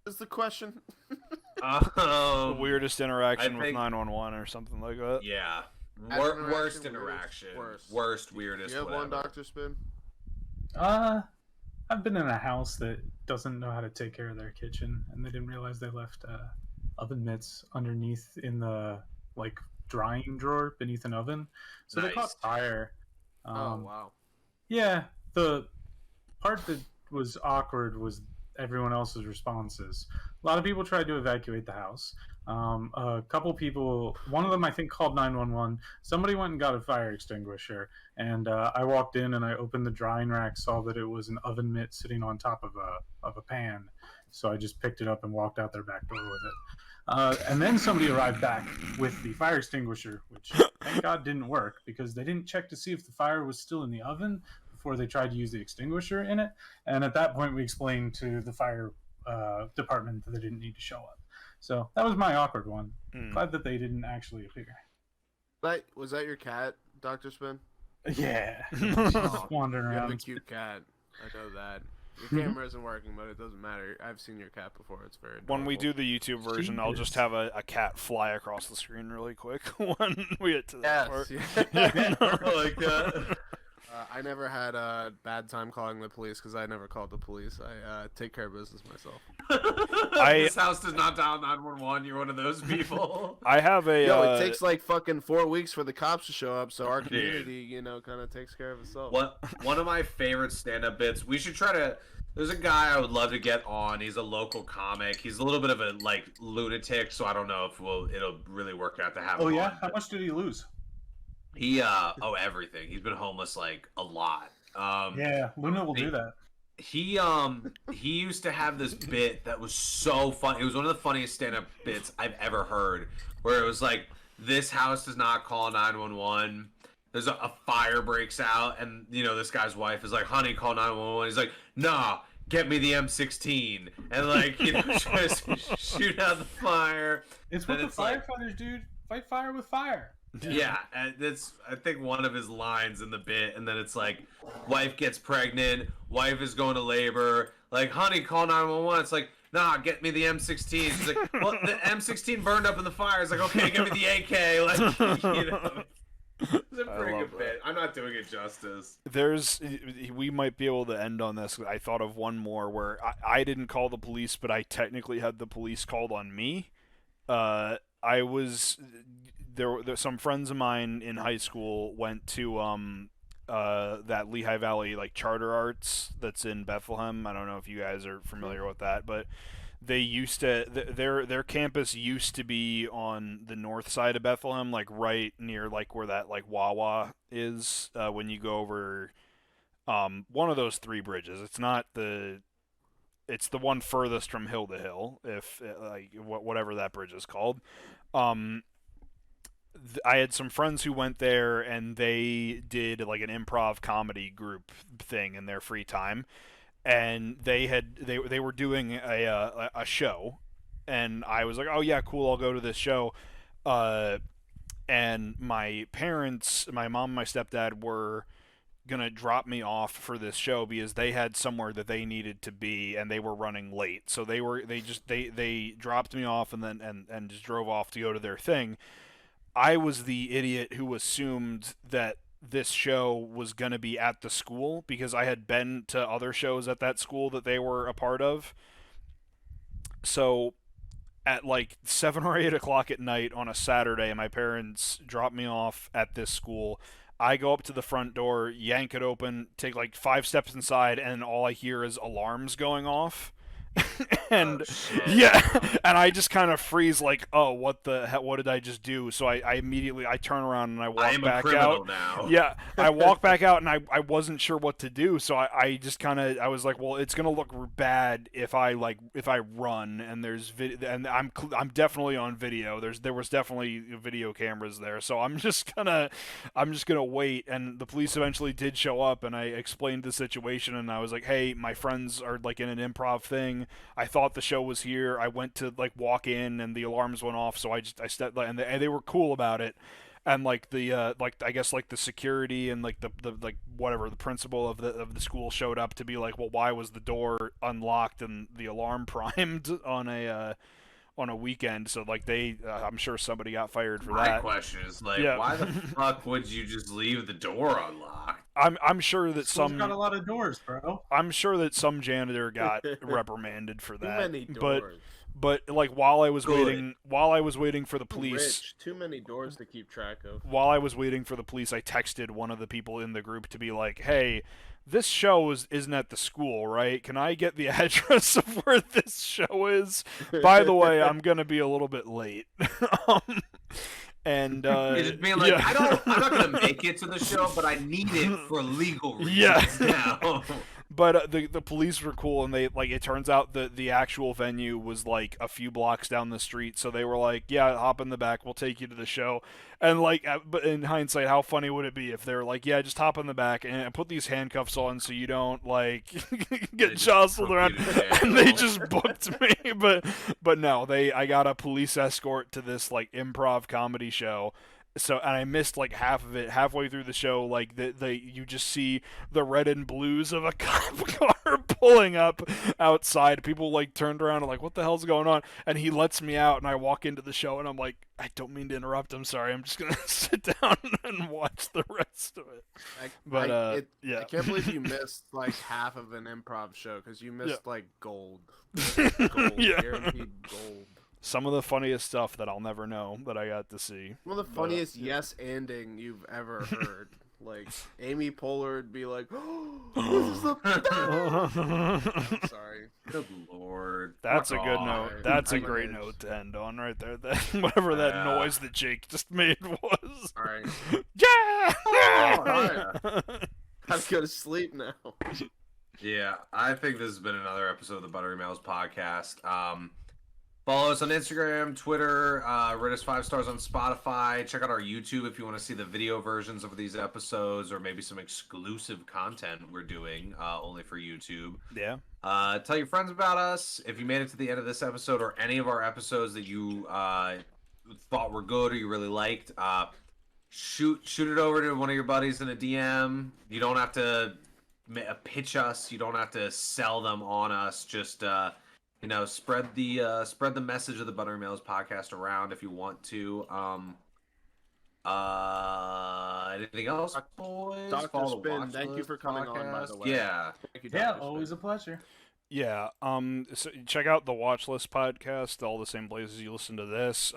is the question? The weirdest interaction with 911 or something like that. Yeah. Worst interaction. Worst, weirdest. You have whatever. one, Dr. Spin? I've been in a house that doesn't know how to take care of their kitchen, and they didn't realize they left oven mitts underneath in the like drying drawer beneath an oven, so they caught fire. Oh wow. Yeah, the part that was awkward was everyone else's responses. A lot of people tried to evacuate the house. A couple people, one of them I think called 911. Somebody went and got a fire extinguisher, and I walked in and I opened the drying rack, saw that it was an oven mitt sitting on top of a pan. So I just picked it up and walked out their back door with it. And then somebody arrived back with the fire extinguisher, which thank God didn't work because they didn't check to see if the fire was still in the oven before they tried to use the extinguisher in it. And at that point, we explained to the fire department that they didn't need to show up. So that was my awkward one. Glad that they didn't actually appear. Was that your cat, Dr. Spin? Yeah. Just wandering around. You have a cute cat. I know that. Your camera isn't working, but it doesn't matter. I've seen your cat before. It's very adorable. When we do the YouTube version, I'll just have a cat fly across the screen really quick when we get to that part. Like that. I never had a bad time calling the police because I never called the police. I take care of business myself. This house does not dial 911. You're one of those people. I have a. It takes like fucking 4 weeks for the cops to show up, so our community, kind of takes care of itself. One of my favorite stand-up bits. We should try to. There's a guy I would love to get on. He's a local comic. He's a little bit of a lunatic, so I don't know if it'll really work out to have him. Oh yeah, on, how much did he lose? He everything. He's been homeless a lot. Yeah, Luna will do that. He used to have this bit that was so fun. It was one of the funniest stand-up bits I've ever heard, where it was like, this house does not call 911. There's a fire breaks out, and this guy's wife is like, honey, call 911. He's like, nah, get me the M16, and just shoot out the fire. It's what the firefighters do. Fight fire with fire. Yeah, and that's I think one of his lines in the bit, and then it's like, wife gets pregnant, wife is going to labor, like, honey, call 911. It's like, nah, get me the M16. She's like, well, the M16 burned up in the fire. It's like, okay, give me the AK. It's a pretty good bit. I'm not doing it justice. We might be able to end on this. I thought of one more where I didn't call the police, but I technically had the police called on me. There some friends of mine in high school went to that Lehigh Valley charter arts that's in Bethlehem. I don't know if you guys are familiar with that, but they used to their campus used to be on the north side of Bethlehem, right near where that Wawa is when you go over one of those three bridges. It's the one furthest from hill to hill, if whatever that bridge is called. I had some friends who went there, and they did an improv comedy group thing in their free time, and they were doing a show, and I was like, oh yeah, cool, I'll go to this show. And my parents, my mom and my stepdad, were gonna drop me off for this show because they had somewhere that they needed to be, and they were running late, so they dropped me off and then just drove off to go to their thing. I was the idiot who assumed that this show was going to be at the school because I had been to other shows at that school that they were a part of. So at 7 or 8 o'clock at night on a Saturday, my parents dropped me off at this school. I go up to the front door, yank it open, take 5 steps inside, and all I hear is alarms going off. And and I just kind of freeze oh, what the hell, what did I just do? So I immediately turn around and I walk back out now. Yeah, I walk back out, and I wasn't sure what to do, so I just kind of, I was like, well, it's gonna look bad if I run, and there's and I'm definitely on video. There was definitely video cameras there, so I'm just gonna wait. And the police eventually did show up, and I explained the situation, and I was like, hey, my friends are in an improv thing. I thought the show was here. I went to walk in, and the alarms went off, so I stepped, and they were cool about it. And I guess the security and the whatever, the principal of the school showed up to be well, why was the door unlocked and the alarm primed on on a weekend. So like I'm sure somebody got fired for My that. question is why the fuck would you just leave the door unlocked? I'm sure that School's got a lot of doors, bro. I'm sure that some janitor got reprimanded for that. Too many doors. But like while I was waiting for the police, too many doors to keep track of. While I was waiting for the police, I texted one of the people in the group to be like, "Hey, this show isn't at the school, right? Can I get the address of where this show is? By the way, I'm gonna be a little bit late." And just being like, I'm not gonna make it to the show, but I need it for legal reasons now. But the police were cool, and they it turns out the actual venue was like a few blocks down the street, so they were like, yeah, hop in the back, we'll take you to the show. And but in hindsight, how funny would it be if they're like, yeah, just hop in the back and put these handcuffs on so you don't get jostled around. And they just booked me, but no, I got a police escort to this improv comedy show. So, and I missed half of it. Halfway through the show, you just see the red and blues of a cop car pulling up outside. People turned around and what the hell's going on? And he lets me out, and I walk into the show, and I'm like, I don't mean to interrupt. I'm sorry. I'm just gonna sit down and watch the rest of it. I can't believe you missed half of an improv show because you missed gold. Guaranteed gold. Some of the funniest stuff that I'll never know that I got to see. One of the funniest yes-anding you've ever heard. Amy Poehler would be like, "Oh, this is the best." Sorry. Good lord. That's a good note. That's a great note to end on right there. Whatever that noise that Jake just made was. All right. Yeah! Gotta go to sleep now. Yeah, I think this has been another episode of the Buttery Males podcast. Follow us on Instagram, Twitter, rate us 5 stars on Spotify. Check out our YouTube if you want to see the video versions of these episodes or maybe some exclusive content we're doing only for YouTube. Yeah. Tell your friends about us. If you made it to the end of this episode or any of our episodes that you thought were good or you really liked, shoot it over to one of your buddies in a DM. You don't have to pitch us. You don't have to sell them on us. Just spread the message of the Buttery Males podcast around if you want to. Anything else, boys? Dr. Spin, thank you for coming on, by the way. Yeah. Thank you, yeah, Dr. always Spin. a pleasure. Yeah. So check out the Watch List podcast, all the same places you listen to this.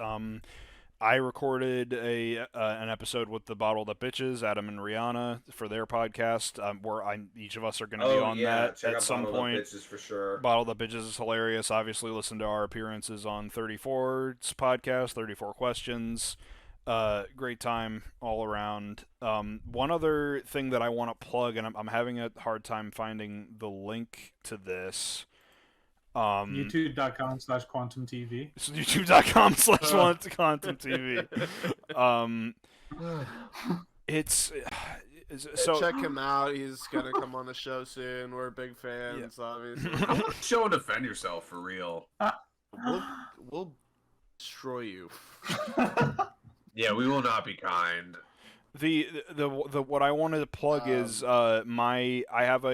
I recorded an episode with the Bottled Up Bitches, Adam and Rihanna, for their podcast, where each of us are going to be on that at some point. Bottled Up Bitches for sure. Bottled Up Bitches is hilarious. Obviously, listen to our appearances on 34's podcast, 34 Questions. Great time all around. One other thing that I want to plug, and I'm having a hard time finding the link to this. YouTube.com/QuantumTV. So YouTube.com/QuantumTV. So check him out. He's gonna come on the show soon. We're big fans, obviously. Show and defend yourself for real. We'll destroy you. Yeah, we will not be kind. The what I wanted to plug is I have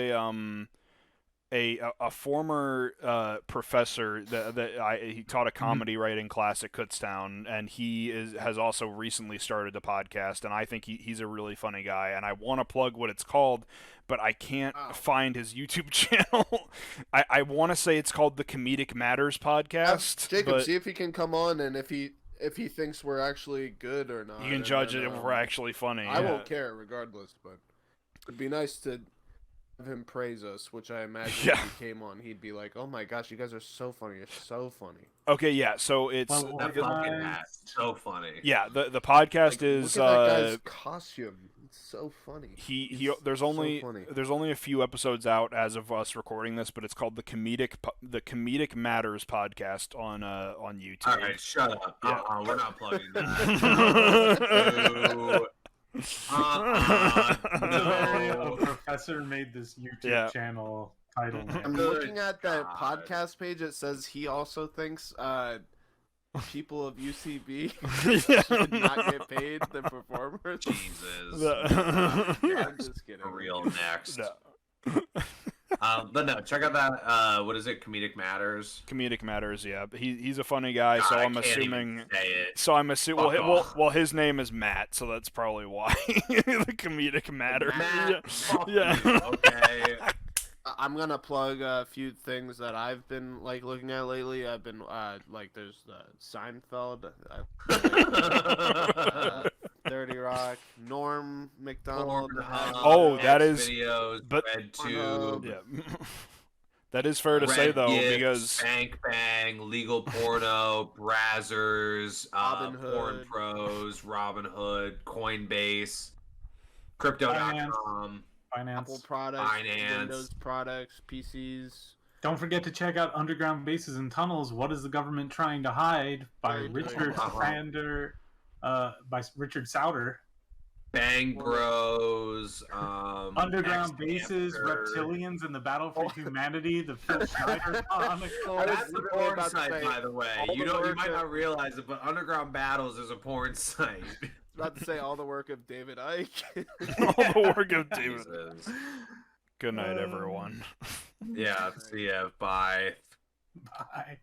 a former professor that he taught a comedy writing class at Kutztown, and he has also recently started a podcast, and I think he's a really funny guy, and I want to plug what it's called, but I can't find his YouTube channel. I want to say it's called the Comedic Matters Podcast. Jacob, see if he can come on, and if he thinks we're actually good or not. You can judge it if we're actually funny. I won't care regardless, but it'd be nice to have him praise us, which I imagine if he came on, he'd be like, "Oh my gosh, you guys are so funny! You're so funny." Okay, yeah. So it's that fucking hat, so funny. Yeah, the podcast is. Look at that guy's costume. It's so funny. There's only a few episodes out as of us recording this, but it's called the Comedic Matters Podcast on YouTube. All right, shut up. Yeah. We're not plugging that. No. A professor made this YouTube channel title. I'm looking at that podcast page. It says he also thinks people of UCB should not get paid the performers. Jesus. I'm just kidding. For real next. No. But no, check out that. What is it? Comedic Matters. Comedic Matters, yeah. He's a funny guy, God, so I I'm can't assuming. even say it. So I'm assuming. Fuck Well, off. well, his name is Matt, so that's probably why the Comedic Matters. Matt, fuck Yeah. you, okay. I'm gonna plug a few things that I've been like looking at lately. I've been like there's Seinfeld, 30 Rock, Norm Macdonald. Oh, that is. videos, but RedTube, yeah. That is fair to say though, Gibbs, because Bank Bang, Legal Porno, Brazzers, Robin Porn Hood. Pros, Robin Hood, Coinbase, Crypto.com, Apple products, Finance. Windows products, PCs. Don't forget to check out Underground Bases and Tunnels. What is the government trying to hide? By Very good. Richard Sander, by Richard Sauter. Bang Bros, Underground Bases, X-Hamster. Reptilians, and the Battle for Humanity. The Phil Schneider comic. That's the really porn about to site, say, by the way. all You the don't. You work might of- not realize it, but Underground Battles is a porn site. About to say all the work of David Icke. all the work of David. Jesus. Good night, everyone. Yeah. See ya. Bye. Bye.